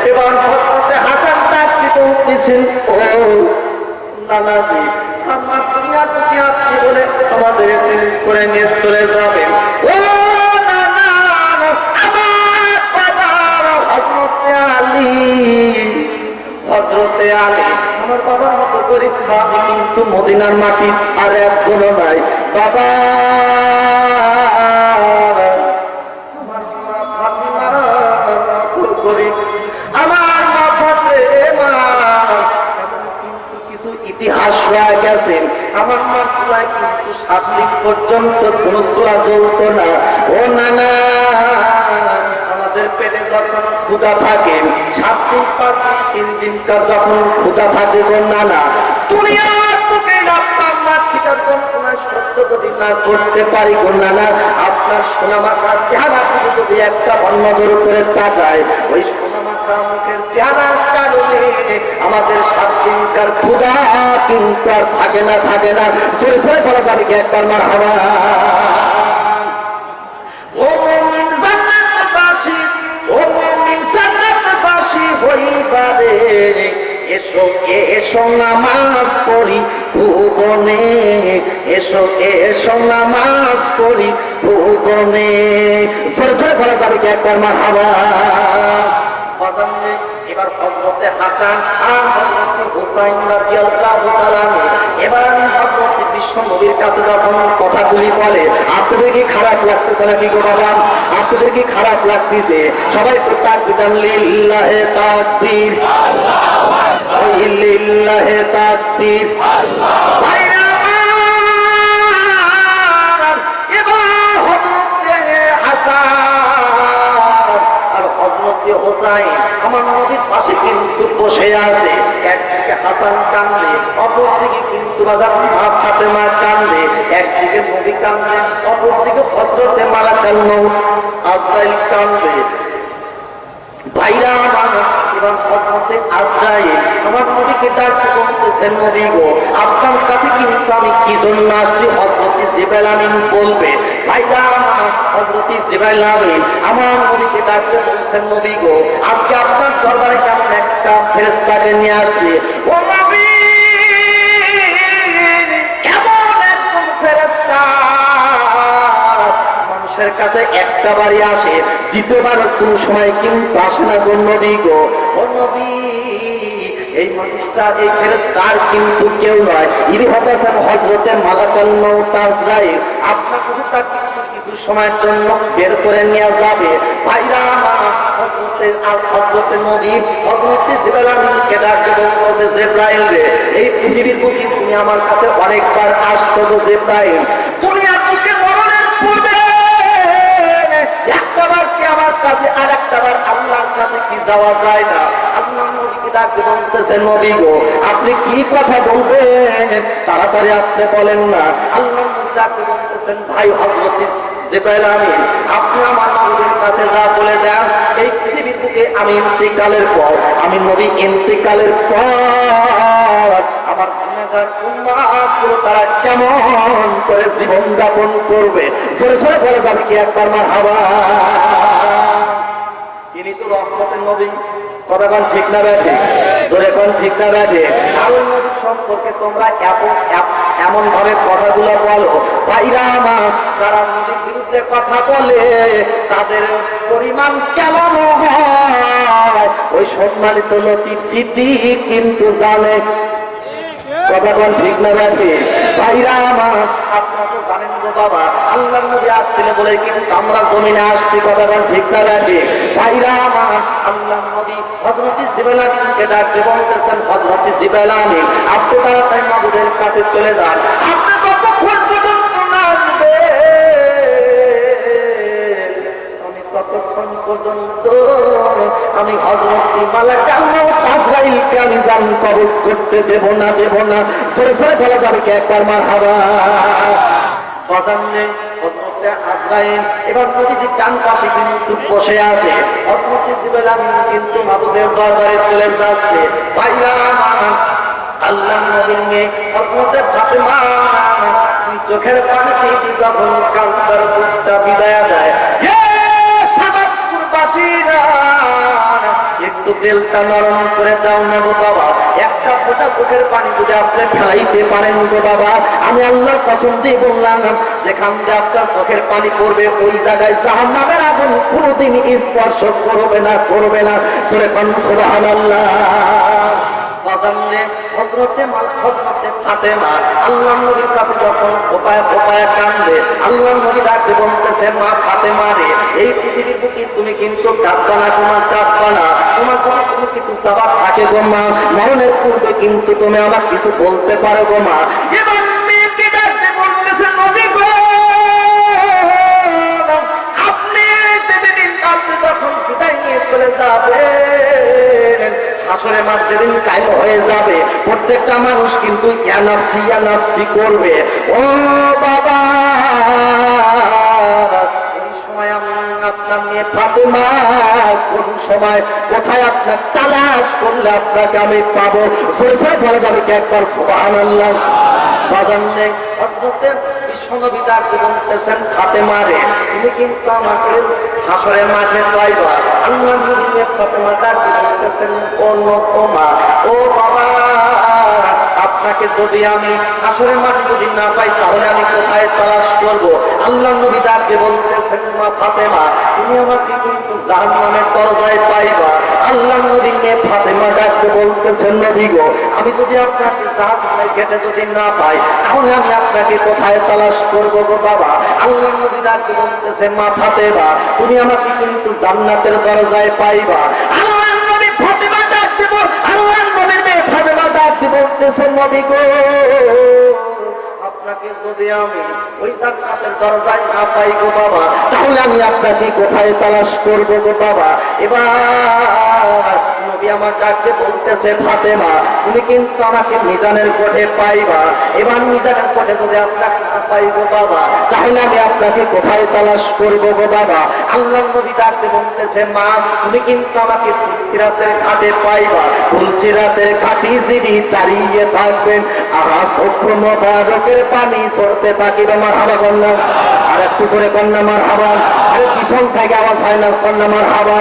এবার হযরতে হাসান ডাকতে বলতেছেন, ও নানাজি, আমার দুনিয়া আপনি বলে আমাদের এতিম করে নিয়ে চলে যাবে। ও নানা, আমার বাবা হযরতে আলী, হযরতে আলী আমার বাবার মতো গরিব সাহাবী কিন্তু মদিনার মাটি আর একজনও নাই। বাবা আমার মা ফাতেমার মতো গরিব, আমার মা ফাতেমা কিন্তু কিছু ইতিহাস রয়ে গেছে। আমার মা চুলায় কিন্তু 7 দিন পর্যন্ত কোন চুলা জ্বলত না। ও নানা, আমাদের পেটে যখন ক্ষুধা থাকে 7 দিন 5 দিন 3 দিনকার যখন ক্ষুধা থাকে গো নানা, দুনিয়ার বুকে আপনার মা খিদার যন্ত্রণা সহ্য যদি না করতে পারি গো নানা, আপনার সোনামাতার চেহারা যদি একটা নজর করে তাকায়, ওই সোনামাতা মুখের চেহারার কারণে আমাদের 7 দিনকার ক্ষুধা কিন্তু আর থাকে না। জোরে জোরে বলা যাবে কি একবার মারহাবা। ও মুমিন জান্নাতবাসী, ও মুমিন জান্নাতবাসী হইবারে, এসো এসো নামাজ পড়ি ভুবনে, এসো এসো নামাজ পড়ি ভুবনে। জোরে জোরে বলা যাবে কি একবার মারহাবা। এবার হযরতে হাসান আর হযরতে হুসাইন রাদিয়াল্লাহু তাআলা এবার হযরত বিশ্ব নবীর কাছে যখন কথাগুলি বলে, আপনাদের কি খারাপ লাগতেছে নাকি গো বাবা? আপনাদের কি খারাপ লাগতেছে? সবাই তো তাকবীর, লিল্লাহি তাকবীর, আল্লাহু আকবার, লিল্লাহি তাকবীর, আল্লাহু আকবার। এবার হযরতে হাসান হযরত হোসাইন আমার নবীর পাশে কিন্তু বসে আছে। একদিকে হাসান কান্দে, অপরদিকে কিন্তু বাজার মা ফাতেমা কান্দে। একদিকে নবী কান্দে, অপরদিকে হযরত মালাকুল মউত আজরাইল কান্দে। ভাইরা আমার, এবার হযরতে আজরাইল আমার নবীকে ডাকতে বলতেছেন, নবী গো আপনার কাছে কিন্তু আমি কি জন্য আসছি হযরতে জিবরাইল আমিন বলবে। ভাইরা আমার, হযরতে জিবরাইল আমিন আমার নবীকে ডাকতে বলছেন, নবী গো আজকে আপনার দরবারে কেমন একটা ফেরেশতাকে নিয়ে আসছি। ও নবী, কেমন একজন ফেরেশতা মানুষের কাছে একটা বাড়ি আসে, দ্বিতীয়বার কোন সময় কিন্তু আসে না গো নবী গো। ও নবী, এই মানুষটা এই ফেরেশতার কিন্তু কেউ নয়, ইনি হতেছেন হযরতে মালাকুল মউত আজরাইল। আপনাকে তার কিছু সময়ের জন্য বের করে নিয়ে যাবে। ভাইরা হযরতে নবী হযরতে জিবরাইল আমিনকে ডাকতে বলতেছে, জিবরাইল রে, এই পৃথিবীর বুকে তুমি আমার কাছে অনেকবার আসছো গো জিবরাইল। দুনিয়ার বুকে মরণের পূর্বে একটাবার কি আমার কাছে আর একটাবার আল্লাহর কাছে কি যাওয়া যায় না? আল্লাহ নবীকে ডাকতে বলতেছেন, নবী গো আপনি কি কথা বলবেন, তাড়াতাড়ি আপনি বলেন না। আল্লাহ নবী ডাকতে বলতেছেন, ভাই হযরতে জিবরাইল আমিন, আপনি আমার নবীর কাছে যা বলে দেন, এই পৃথিবী থেকে আমি ইন্তেকালের পর, আমি নবী ইন্তেকালের পর আমার গুনাহগার উম্মতগুলো তারা কেমন করে জীবন যাপন করবে, জোরে জোরে বলে যাবে কি একবার মারহাবা। ইনি তো রহমতের নবী, কথা কোন ঠিক না ব্যাঠে, জোরে কোন ঠিক না ব্যাঠে। আল্লাহর নবী সম্পর্কে তোমরা এমন ভাবে কথাগুলো বলো, ভাইরা আমার, যারা নবীর বিরুদ্ধে কথা বলে তাদের পরিমাণ কেমন হয় ওই সম্মানিত লতিফ সিদ্দিক কিন্তু জানে। কথা কোন ঠিক না ব্যাঠে। ভাইরা আমার, আপনারা তো জানেন গো বাবা, আল্লাহর নবী আসছিল বলে কিন্তু আমরা জমিনে আসছি। কথা কোন ঠিক না ব্যাঠে। ভাইরা আমার, আল্লাহর নবী হযরতে জিবরাইল আমিনকে ডাকতে বলতেছেন, হযরতে জিবরাইল আমিন আপনি তাড়াতাড়ি মাবুদের কাছে চলে যান। আপনি কতক্ষণ পর্যন্ত নাচবেন, আমি ততক্ষণ পর্যন্ত আমি হযরতে মালাকুল মউত আজরাইলকে আমি জান কবজ করতে দেব না, দেব না। জোরে জোরে বলা যাবে কি একবার মারহাবা। বাজানে হযরতে আজরাইল এবার নবীজি ডান পাশে কিন্তু বসে আছে, হযরতে জিবরাইল আমিন কিন্তু মাবুদের দরবারে চলে যাচ্ছে। ভাইরা আমার, আল্লাহর নবীর মেয়ে হযরতে ফাতেমা চোখের পানিতে যখন কান্দার বুকটা বিদায় দেয়, একটু তেলটা নরম করে দাও না গো বাবা, একটা ফোঁটা চোখের পানি যদি আপনি ফেলাইতে পারেন গো বাবা, আমি আল্লাহর কসম দিয়ে বললাম, যেখান দিয়ে আপনার চোখের পানি পড়বে ওই জায়গায় জাহান্নামের আগুন কোনোদিন স্পর্শ করবে না, করবে না। সূরা সুবহানাল্লাহ। হযরতে ফাতেমা আল্লাহর নবীর কাছে যখন ফোঁপায় ফোঁপায় কান্দে, আল্লাহর নবী ডাকতে বলতেছে, মা ফাতেমা রে, এই পৃথিবীর বুকে তুমি কিন্তু কাঁদবা না, তোমার কাঁদবা না, তোমার যদি কোনো কিছু চাওয়ার থাকে গো মা, মরণের পূর্বে কিন্তু তুমি আমার কিছু বলতে পারো গো মা। এবার মেয়েকে ডাকতে বলতেছে, নবী গো আপনি যেদিন আপনি যখন বিদায় নিয়ে চলে যাবেন, আসলে মাঠ যেদিন কায়েম হয়ে যাবে, প্রত্যেকটা মানুষ কিন্তু ইয়ানাফসি ইয়ানাফসি করবে। ও বাবা, এই সময় আমি আপনার মেয়ে ফাতেমা কোন সময় কোথায় আপনার তালাশ করলে আপনাকে আমি পাবো, জোরে জোরে বলা যাবে কি একবার সুবহানাল্লাহ। বাজানে হযরতে বিশ্বনবী ডাকতে বলতেছেন, ফাতেমা রে, তুমি কিন্তু আমাকে হাসরের মাঠে পাইবা। আল্লাহর নবী ফাতেমা ডাকতে বলতেছেন, ও মা, ও বাবা, আপনাকে যদি আমি হাসরের মাঠে যদি না পাই তাহলে আমি কোথায় তালাশ করব? আল্লাহর নবী ডাকতে বলতেছেন, মা ফাতেমা, তুমি আমাকে কিন্তু জাহান্নামের দরজায় পাইবা। আল্লাহর নবী ফাতেমা ডাকতে বলতেছেন, নবী গো আমি যদি আপনাকে জাহান্নামের গেটে যদি না পাই তাহলে আমি আপনাকে কোথায় তালাশ করব গো বাবা? আল্লাহর নবী ডাকতে বলতেছেন, মা ফাতেমা, তুমি আমাকে কিন্তু জান্নাতের দরজায় পাইবা। আল্লাহর নবী ফাতেমা ডাকতে বল, আল্লাহর নবীর মেয়ে ফাতেমা ডাকতে বলতেছেন, নবী গো আপনাকে যদি আমি ওই জান্নাতের দরজায় না পাই গো বাবা, তাহলে আমি আপনাকে কোথায় তালাশ করব গো বাবা? এবার নবী আমার ডাকতে বলতেছে, ফাতেমা তুমি কিন্তু আমাকে মিজানের কোঠে পাইবা। এবার মিজানের কোঠে যদি আপনাকে না পাই গো বাবা, তাহলে আমি আপনাকে কোথায় তালাশ করব গো বাবা? আল্লাহ নবী ডাকতে বলতেছে, মা তুমি কিন্তু আমাকে ফুলসিরাতের ঘাটে পাইবা। ফুলসিরাতের ঘাটি যিনি দাঁড়িয়ে থাকবেন, আহা চক্ষু মোবারকের পানি ঝরতে থাকিবে। মারহাবা কন্যা, আর একটু করে কন্যা মারহাবা। আরে পিছন থেকে আওয়াজ হয় না, কন্যা মারহাবা।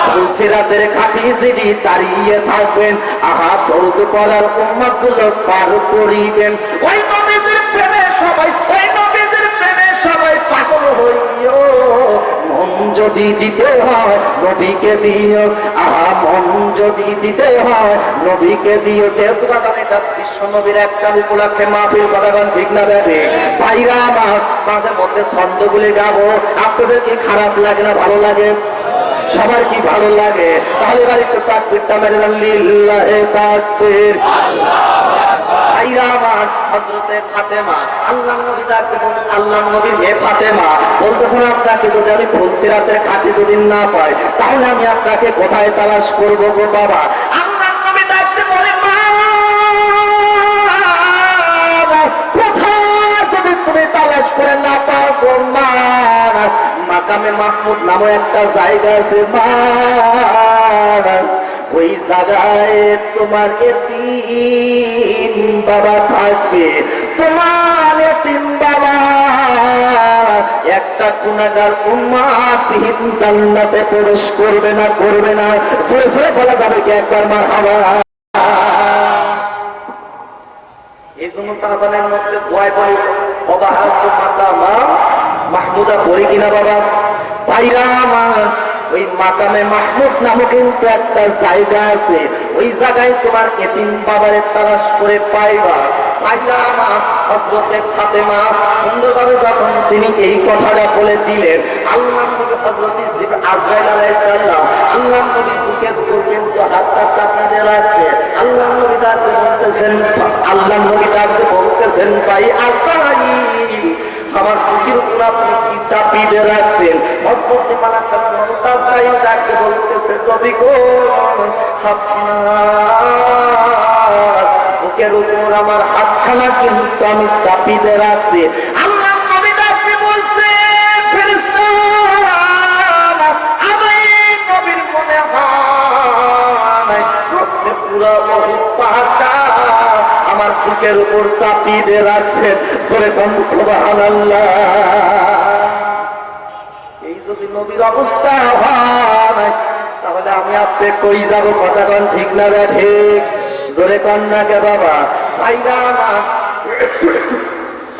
ফুলসিরাতের ঘাটি যিনি দাঁড়িয়ে থাকবেন, আহা দরুদ পড়ার উম্মতগুলো পার করিবেন। ওই নবীজির প্রেমে সবাই, ওই নবীজির প্রেমে সবাই পাগল হইও। মন যদি দিতে হয় নবীকে দিও, আহা মন যদি দিতে হয় নবীকে দিও। যেহেতু বাগান এটা বিশ্ব নবীর একটা উপলক্ষে মাহফিল, বাগান ঠিক না ব্যাপী ভাইরা আমার, মাঝে মধ্যে ছন্দগুলি গাবো। আপনাদের কি খারাপ লাগে না ভালো লাগে? সবার কি ভালো লাগে? তাহলে এবার একটু তাকবীরটা মেরে দেন, লিল্লাহে তাকবীর। ভাইরা আমার, হযরতে ফাতেমা আল্লাহ নবী ডাকতে বলেন, আল্লাহ নবীর মেয়ে ফাতেমা বলতেছেন, আপনাকে যদি আমি ফুলসিরাতের ঘাটে যদি না পাই, তাহলে আমি আপনাকে কোথায় তালাশ করব গো বাবা? আল্লাহ নবী ডাকতে বলেন, মা কোথায় যদি তুমি তালাশ করে না পাও গো মা, মাকামে মাহমুদ নামে একটা জায়গা আছে মা, ওই জায়গায় তোমার এতিম বাবা থাকবে। তোমার এতিম বাবা একটা গুনাহগার উম্মতহীন জান্নাতে প্রবেশ করবে না, করবে না। সরে সরে বলা যাবে কি একবার মারহাবা? এই জন্য তাজানের মধ্যে দোয়া পড়ি, অবাহাসু মাকামা মাহমুদা পড়ি কিনা বাবা? ভাইরা আমার, ওই মাকামে মাহমুদ নামে কিন্তু একটা জায়গা আছে, ওই জায়গায় তোমার এতিম বাবারে তালাশ করে পাইবা। ভাইরা আমার, হযরতে ফাতেমা সুন্দরভাবে যখন তিনি এই কথাটা বলে দিলেন, আল্লাহ নবী হযরতে আজরাইল আলাইহিস সালাম আল্লাহ নবীর বুকের উপর কিন্তু হাতটা চাপিয়ে রাখছে। আল্লাহ নবী ডাকতে বলতেছেন, আল্লাহ নবী ডাকতে বলতেছেন, ভাই আজরাইল আমার বুকের উপর আপনি কি চাপিয়ে রাখছেন? হযরতে মালাকুল মউত আজরাইল ডাকতে বলতেছে, নবী গো আপনার বুকের উপর আমার হাতখানা কিন্তু আমি চাপিয়ে রাখছি। আল্লাহ নবী ডাকতে বলছে, ফেরেশতারা আমি নবীর মনে হয় আপনি পুরো বহুত পাহাড়টা আমার বুকের উপর চাপিয়ে রাখছেন। জোরে কোন সুবহানাল্লাহ। এই যদি নবীর অবস্থা হয়, তাহলে আমি আপনি কই যাব? কথা কোন ঠিক না ঠিক? জোরে কোন না কে বাবা? ভাইরা আমার,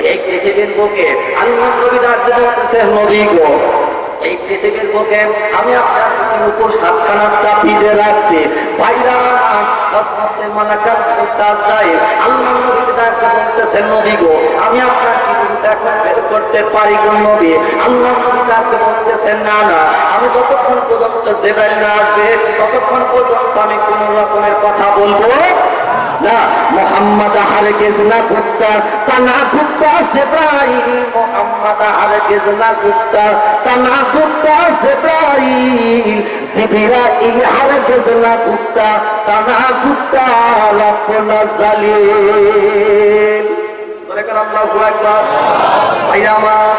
এই পৃথিবীর বুকে আল্লাহ নবী ডাকতে বলতেছে, নবী গো এই পৃথিবীর বুকে আমি আপনার উপর হাতখানা চাপিয়ে রাখছি। ভাইরা হযরতে মালাকুল মউত আজরাইল আল্লাহ নবী ডাকতে বলতেছে, নবী গো আমি আপনার জীবনটা এখন বের করতে পারি গো নবী। আল্লাহ নবী ডাকতে বলতেছে, না না, আমি যতক্ষণ পর্যন্ত জিবরাইল না আসবে ততক্ষণ পর্যন্ত আমি কোন রকমের কথা বলবো না। মুহাম্মদ হারগিজ না কুত্তা তানা কুত্তা জিবরাইল, মুহাম্মদ হারগিজ না কুত্তা তানা কুত্তা জিবরাইল, জিবরাইল হারগিজ না কুত্তা তানা কুত্তা রব্বুল জালিল। সূরা আল্লাহু আকবার। ভাইরা আমার,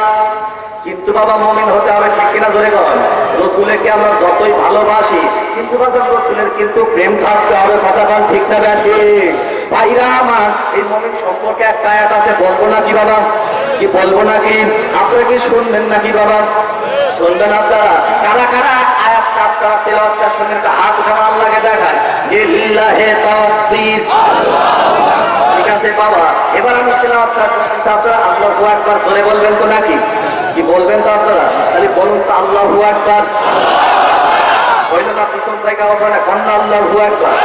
কিন্তু বাবা মুমিন হতে হবে, ঠিক কিনা? জোরে বল। রাসূলকে আমরা যতই ভালোবাসি, কিন্তু বাবা রাসূলের কিন্তু প্রেম থাকতে হবে। কথা বল ঠিক না ব্যাঠি? ভাইরা আমার, এই মুমিন সম্পর্কে একটা আয়াত আছে, বলবো নাকি বাবা? কি বলবো নাকি? আপনারা কি শুনবেন নাকি বাবা? শুনবেন আপনারা? কারা কারা আয়াতটা আপনারা তেলাওয়াতটা শুনেন? হাত উঠানো আল্লাহকে দেখান, লিল্লাহি তাকবীর। ঠিক আছে বাবা, এবার আমি তেলাওয়াতটা করতেছি, আপনারা আল্লাহু আকবার জোরে বলবেন তো নাকি? কি বলবেন তো আপনারা? তাহলে বলুন তো আল্লাহু আকবার। বললেন না পিছন থেকে হবে না, কন্যা আল্লাহু আকবার।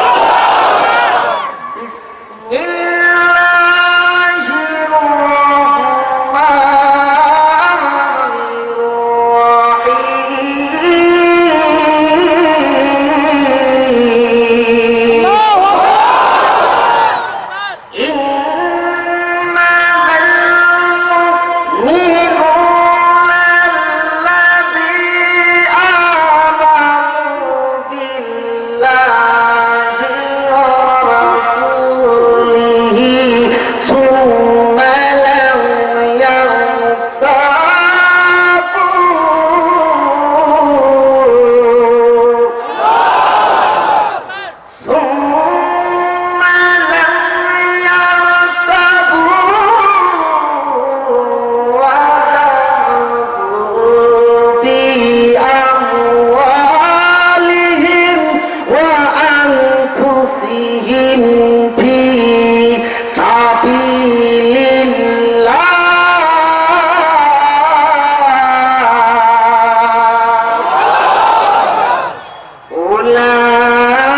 উলাইকা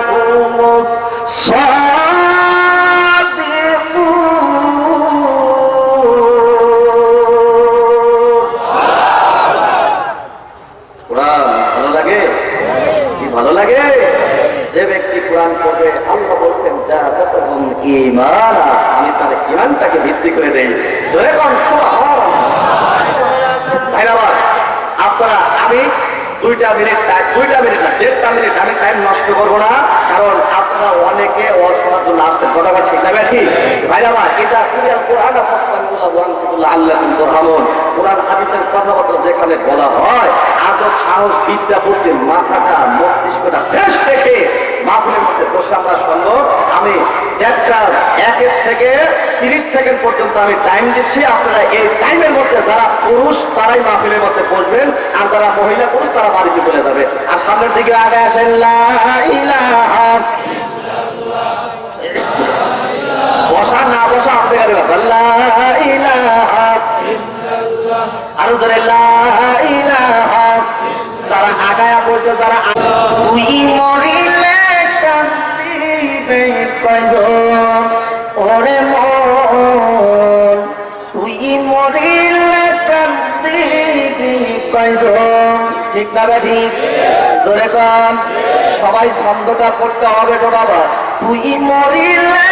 হুমুস ভালো লাগে যে ব্যক্তি কোরআন পড়বে আল্লাহ বলছেন যা ঈমান আমি তার ঈমানটাকে ভিত্তি করে দেই জোরে কোন সুবহানাল্লাহ ভাইরা আপনারা আমি 2 মিনিট না 1.5 মিনিট আমি টাইম নষ্ট করবো না কারণ আপনারা অনেকে অশোনার জন্য আসছেন কথাটা ঠিক না ঠিক ভাইরা এটা কোরআন আল্লাহ কোরআন হাদিসের কথাবার্তা যেখানে বলা হয় আদৌ সাহস বিদ্যা বুদ্ধি মাথাটা মস্তিষ্কটা ফ্রেশ রেখে মাহফিলের মধ্যে বসে আমরা শুনবো আমি 1 থেকে 30 সেকেন্ড পর্যন্ত আমি টাইম দিচ্ছি আপনারা এই টাইমের মধ্যে যারা পুরুষ তারাই মাহফিলের মধ্যে বসবেন আর যারা মহিলা পুরুষ তারা বাড়িতে চলে যাবে আর সামনের দিকে আগে আসেন লা ইলাহা বসা না বসা আপনাদের লা ইলাহা আর জোরে লা ইলাহা যারা আগায়া বলতে যারা তুই মরিলে কান্দিবে কয়জন ওরে মন তুই মরিলে কান্দিবে কয়জন ঠিক না ঠিক জোরে কম সবাই ছন্দটা পড়তে হবে তো বাবা তুই মরিলে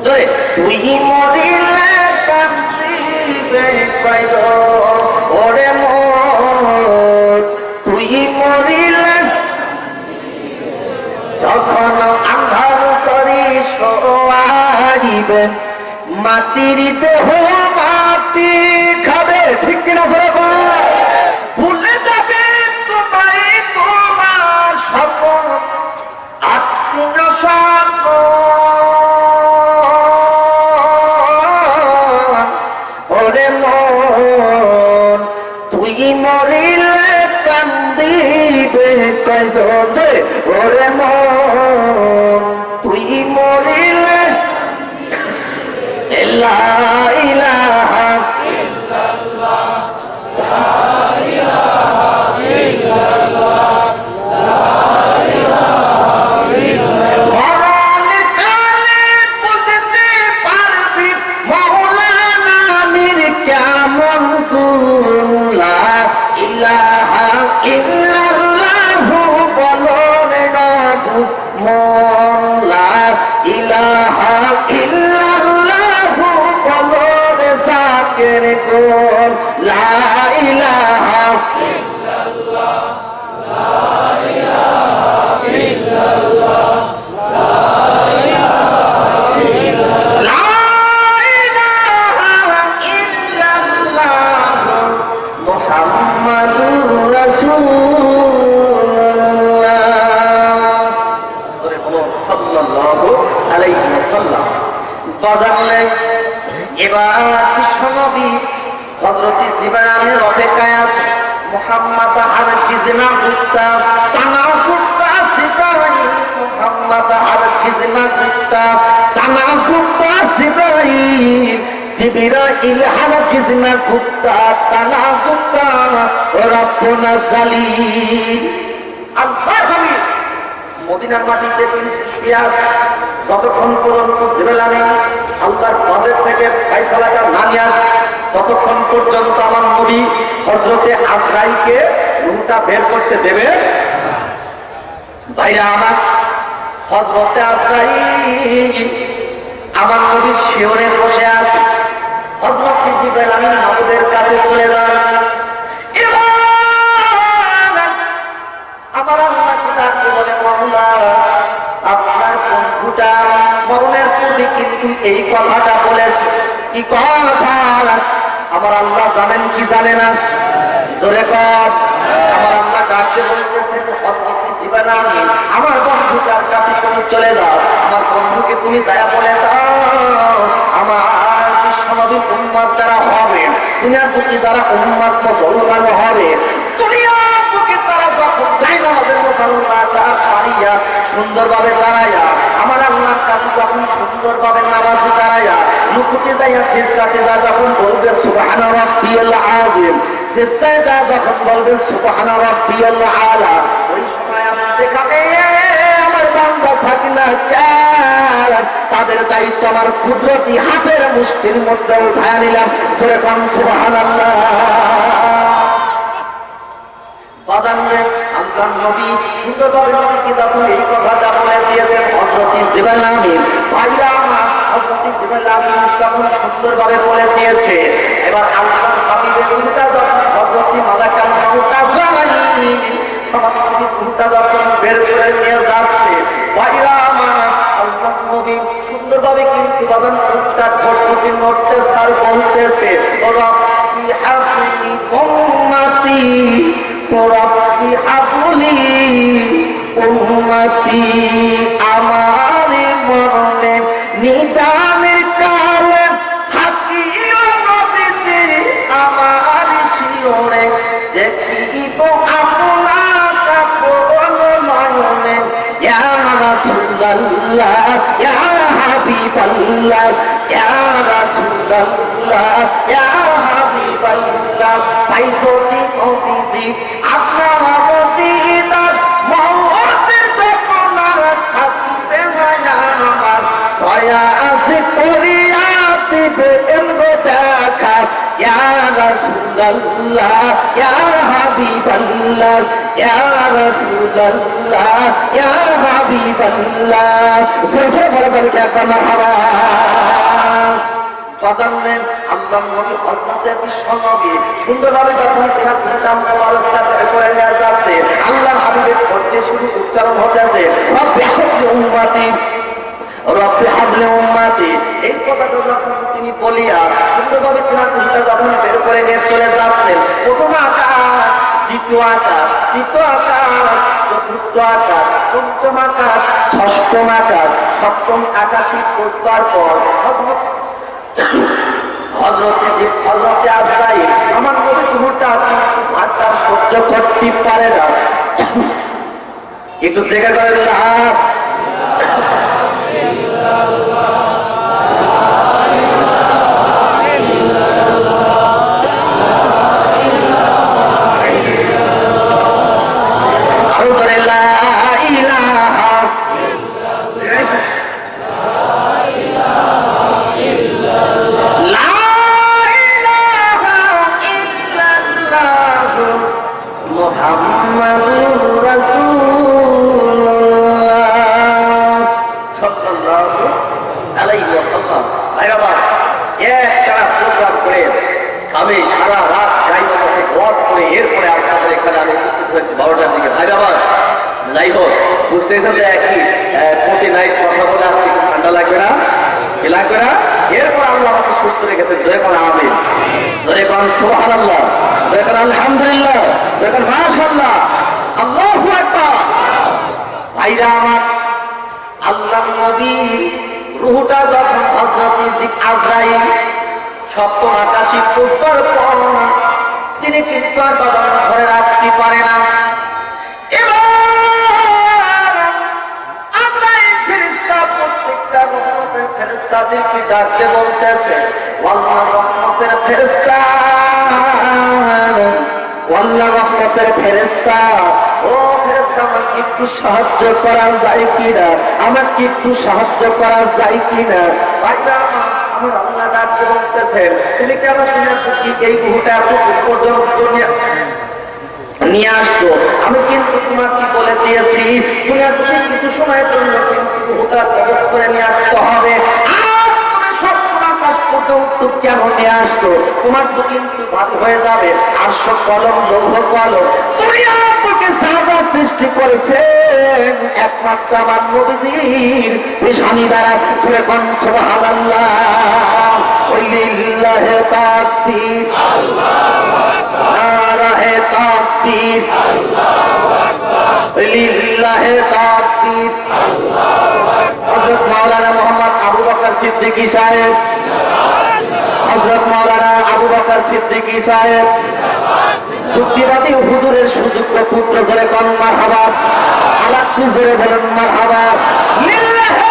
জোরে তুই মরিলে কান্দিবে কয়জন ওরে মন তুই মরিলে যখন আন্ধার করি সরিবেন মাটির দেহ মাটি খাবে ঠিক কিনা ভুলে যাবে তোমায় তোমার স্বপ্ন আত্মীয় স্বপ্ন ওরে মন তুই মরিলে কান্দিবে কয়জন ওরে মন তুই মরিলে লা ইলাহা ইল্লাল্লাহ লা ইলাহা ইল্লাল্লাহ লা ইলাহা ইল্লাল্লাহ মরণের কালে বুঝতে পারবি মাওলানা নবীর কেমন গুণ লা ইলাহা ইল্লাল্লাহ বলো রে না বুঝ মন লা ইলাহা ইল্লাল্লাহ বলো রে জাকের কোন লা ইলাহা ইল্লাল্লাহ লা ইলাহা ইল্লাল্লাহ লা ইলাহা ইল্লাল্লাহ লা ইলাহা ইল্লাল্লাহ মুহাম্মাদুর রাসূলুল্লাহ সাল্লাল্লাহু আলাইহি ওয়াসাল্লাম বাজারলে এবার বিশ্বনবী হযরত জিবরাইলের অপেক্ষায় আছে মুহাম্মদ আর কিজনা গুস্তা তানা গুস্তা জিবরাইল মুহাম্মদ আর কিজনা গুস্তা তানা গুস্তা জিবরাইল জিবরাইল আর কিজনা গুস্তা তানা গুস্তা রব্বুনা সালিম আল্লাহ হামিদ মদিনার মাটিতে শুয়ে আছে যতক্ষণ পর্যন্ত জিবরাইল আমিন আল্লাহর পদের থেকে ফয়সালাটা না নিয়ে আসে ততক্ষণ পর্যন্ত আমার নবী হযরতে আজরাইলকে রূহটা বের করতে দেবে ভাইরা আমার হযরতে আজরাইল আমার নবীর শিয়রে বসে আছে হযরত জিবরাইল আমিন মাবুদের কাছে চলে যান আমার আল্লাহকে ডাকতে বলে মাওলা আপনার বন্ধুটা মরণের পূর্বে কিন্তু এই কথাটা বলেছে কি কথা আমার আল্লাহ জানেন কি জানে না জোরে কর আমার আল্লাহ ডাকতে বলতেছে আমার বন্ধুটার কাছে তুমি চলে যাও আমার বন্ধুকে তুমি দয়া বলে দাও আমার বিশ্বনবীর উম্মত যারা হবে দুনিয়ার প্রতি যারা উম্মত মুসলমান হবে দুনিয়ার প্রতি তারা যখন যাই নামাজের মুসাল্লাটা সারিয়া সুন্দরভাবে দাঁড়াইয়া আমার আল্লাহর কাছে যখন সুন্দরভাবে নামাজ দাঁড়াইয়া রুকুতে যাইয়া সিজদাতে যা যখন বলবে সুবহানা রাব্বিয়াল আযীম, সিজদায় যা যখন বলবে সুবহানা রাব্বিয়াল আলা, ওই সময় আমি যেখানে আমার বান্দা থাকি না কেন তাদের দায়িত্ব আমার কুদরতি হাতের মুষ্টির মধ্যে উঠায় নিলাম। সূরা কান সুবহানাল্লাহ। বাজারে আল্লাহ নবী সুন্দরভাবে নবীকে যখন এই কথাটা বলে দিয়েছেন হযরত জিবরাইল আমিন ভাইরা আমার, হযরত জিবরাইল আমিন যখন সুন্দরভাবে বলে দিয়েছে, এবার আল্লাহর হাবিবের রূহটা যখন হযরত মালাকুল মউত আজরাইল আমার নবী রূহটা যখন বের করে নিয়ে যাচ্ছে, ভাইরা আমার আল্লাহ নবী সুন্দরভাবে কিন্তু বাজান রূহটা ঠোঁটটি নড়তে সার বলতেছে রব্বি হাবলি উম্মতি রব্বি হাবলি উম্মতি, আমার মরণে নিদানের কালে থাকিও নবীজি আমার শিওরে, দেখিব আপনার কাপড় নয়নে, ইয়া রাসূলুল্লাহ ইয়া হাবিবাল্লাহ ইয়া রাসূলুল্লাহ ইয়া হাবিবাল্লাহ। পাইছি নবীজি আপনার মদিনার মওতের যখন আর থাকিবে না আমার, দয়া আছে করিয়া দিবেন গো দেখা, ইয়া রাসূলুল্লাহ ইয়া হাবিবাল্লাহ ইয়া রাসূলুল্লাহ ইয়া হাবিবাল্লাহ। সে বলা যাবে কি একবার মারহাবা। বাজানলেন আল্লাহ নবী হযরত বিশ্বনবী সুন্দরভাবে যখন সিনা নাম মোবারকটা বের করে নিয়ে যাচ্ছে, আল্লাহর হাবিবের কণ্ঠে শুধু উচ্চারণ হতেছে রব্বি হাবলি উম্মতি রব্বি হাবলি উম্মতি। এই কথাটা যখন তিনি বলিয়া সুন্দরভাবে তিনার কুলটা যখন বের করে নিয়ে চলে যাচ্ছেন, প্রথম আকাশ, দ্বিতীয় আকাশ, তৃতীয় আকাশ, চতুর্থ আকাশ, পঞ্চম আকাশ, ষষ্ঠম আকাশ, সপ্তম আকাশী করবার পর হযরতে আজরাইল আমার নবী রূহটা ভাতটা সহ্য করতে পারে না, একটু জায়গা করে দিলাম। আমি সারা রাত গাইবান্ধাতে ওয়াজ করে এরপরে আপনাদের এখানে আমি উপস্থিত হয়েছি 12টার দিকে। হায়দ্রাবাদ যাই হোক, বুঝতেছেন যে একই প্রতি নাইট কথা বলে আজকে একটু ঠান্ডা লাগবে না, কি লাগবে না? এরপর আল্লাহ আমাকে সুস্থ রেখেছেন। জয় কোন আমিন, জয় কোন সুবহানাল্লাহ, জয় কোন আলহামদুলিল্লাহ, জয় কোন মাশাআল্লাহ, আল্লাহু আকবার। ভাইরা আমার, আল্লাহ নবী রূহটা যখন হযরত আজরাইল সপ্তম আকাশী পুষ্পর পর তিনি কিন্তু আর বাজার ধরে রাখতে পারে না। এবার আজরাইল ফেরেশতা প্রত্যেকটা রহমতের ফেরেশতাদেরকে ডাকতে বলতেছে, আল্লাহ রহমতের ফেরেশতা, আল্লাহ রহমতের ফেরেশতা, ও ফেরেশতা আমাকে একটু সাহায্য করা যায় কিনা, আমাকে একটু সাহায্য করা যায় কিনা। ভাইরা আমার আল্লাহ ডাকতে বলতেছেন, তুমি কেন এই রূহটা এত পর্যন্ত নিয়ে আসছো? আমি কিন্তু তোমাকে বলে দিয়েছি তুমি কিছু সময়ের জন্য কিন্তু রূহটা কবজ করে নিয়ে আসতে হবে। আর তুমি সব আকাশ পর্যন্ত কেন নিয়ে আসছো? তোমার তো কিন্তু ভালো হয়ে যাবে। আসো কলম লৌহ কলম, তুমি আপনাকে যা সৃষ্টি করেছেন একমাত্র আমার নবীজির পেশানি দ্বারা। সুরে কোন সুবহানাল্লাহ, লিল্লাহি তাকবীর, আল্লাহু আকবার, নারায়ে তাকবীর, আল্লাহু আকবার, লিল্লাহি তাকবীর, আল্লাহু আকবার। হযরত মাওলানা মুহাম্মদ আবু বকর সিদ্দিকী সাহেব, হযরত মাওলানা আবু বকর সিদ্দিকী সাহেব, যুক্তিবাদী হুজুরের সুযোগ্য পুত্র জোরে কন মারহাবা, আলাক্কু জোরে বলেন মারহাবা। লিল্লাহি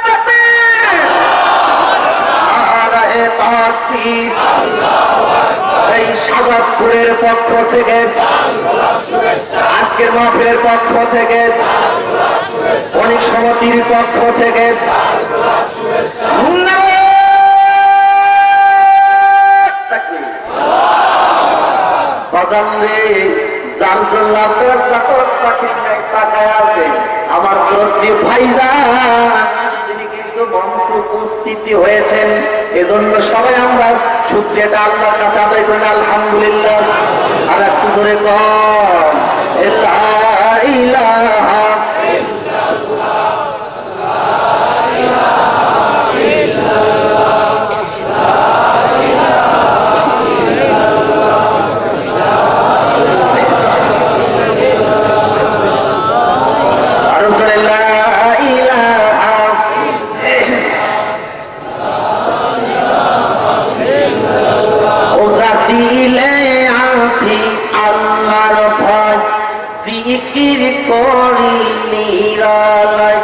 তাকবীর, নারায়ে তাকবীর। এই সাজাদপুরের পক্ষ থেকে, আজকের মাহফিলের পক্ষ থেকে, অনেক সমিতির পক্ষ থেকে যার জন্য আপনারা চাকর পাখির ন্যায় তাকায় আছে, আমার শ্রদ্ধেয় ভাইজান তিনি কিন্তু মঞ্চে উপস্থিতি হয়েছেন। এজন্য সবাই আমরা শুকরিয়াটা আল্লাহর কাছে আদায় করি আলহামদুলিল্লাহ। আর একটু জোরে কম লা ইলাহা জিকির করি নিরালায়,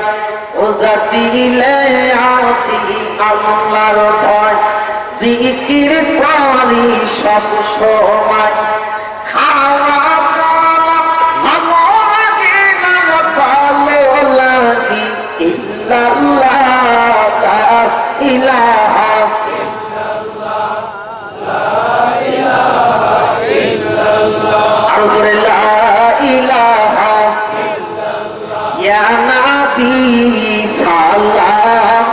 ওজা দিলে আসি আল্লাহর ভয়, জিকির করি সব সময়। খাওয়া পড়া ভালো লাগে না ভালো লাগি ইল্লাল্লাহ লা ইলাহা সালাম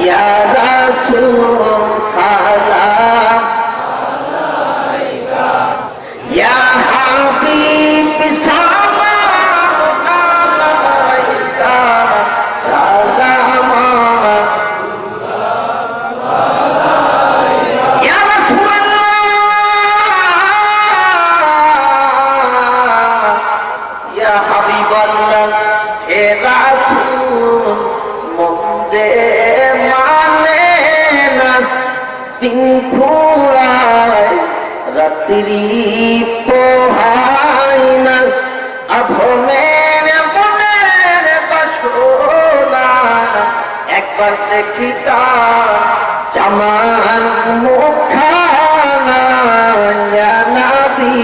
ইয়া রাসূল সালাম ইয়া হাবিব সালাম আলাইকা সালাম ইয়া রাসূলুল্লাহ ইয়া হাবিবাল্লাহ হে রাসূল মন যে মানে না দিন ফুরায় রাত্রি পোহায় না আধমের মনের বাসনা একবার দেখিতা জামান মুখখানা ইয়া নবী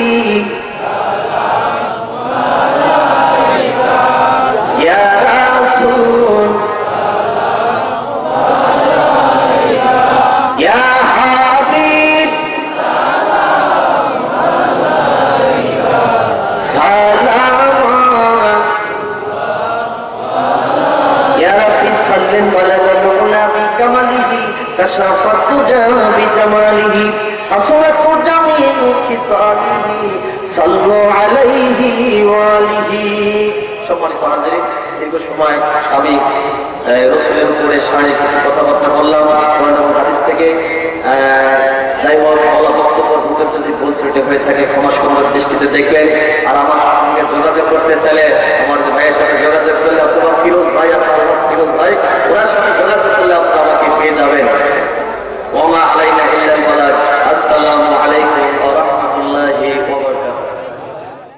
ইয়া রাসূল ইয়া হাবিব সালাম ইয়া রাব্বি সাল্লি আলা নবী কামালিহি তাশরাফাতু জাবি জামালিহি আসরাতু জামিউ খিসালিহি সাল্লু আলাইহি ওয়া আলিহি। সম্মানিত হাজিরিন, দীর্ঘ সময় আমি রাসূলের উপরে সাড়ে কিছু কথাবার্তা বললাম কোরআন এবং হাদিস থেকে। যাই হোক, বলা বক্তব্য ভুলের যদি ভুল ত্রুটি হয়ে থাকে ক্ষমা সুন্দর দৃষ্টিতে দেখবেন। আর আমার সঙ্গে যোগাযোগ করতে চাইলে আমার যে ভাইয়ের সাথে যোগাযোগ করলে অথবা ফিরোজ ভাই আছে, আল্লাহ ফিরোজ ভাই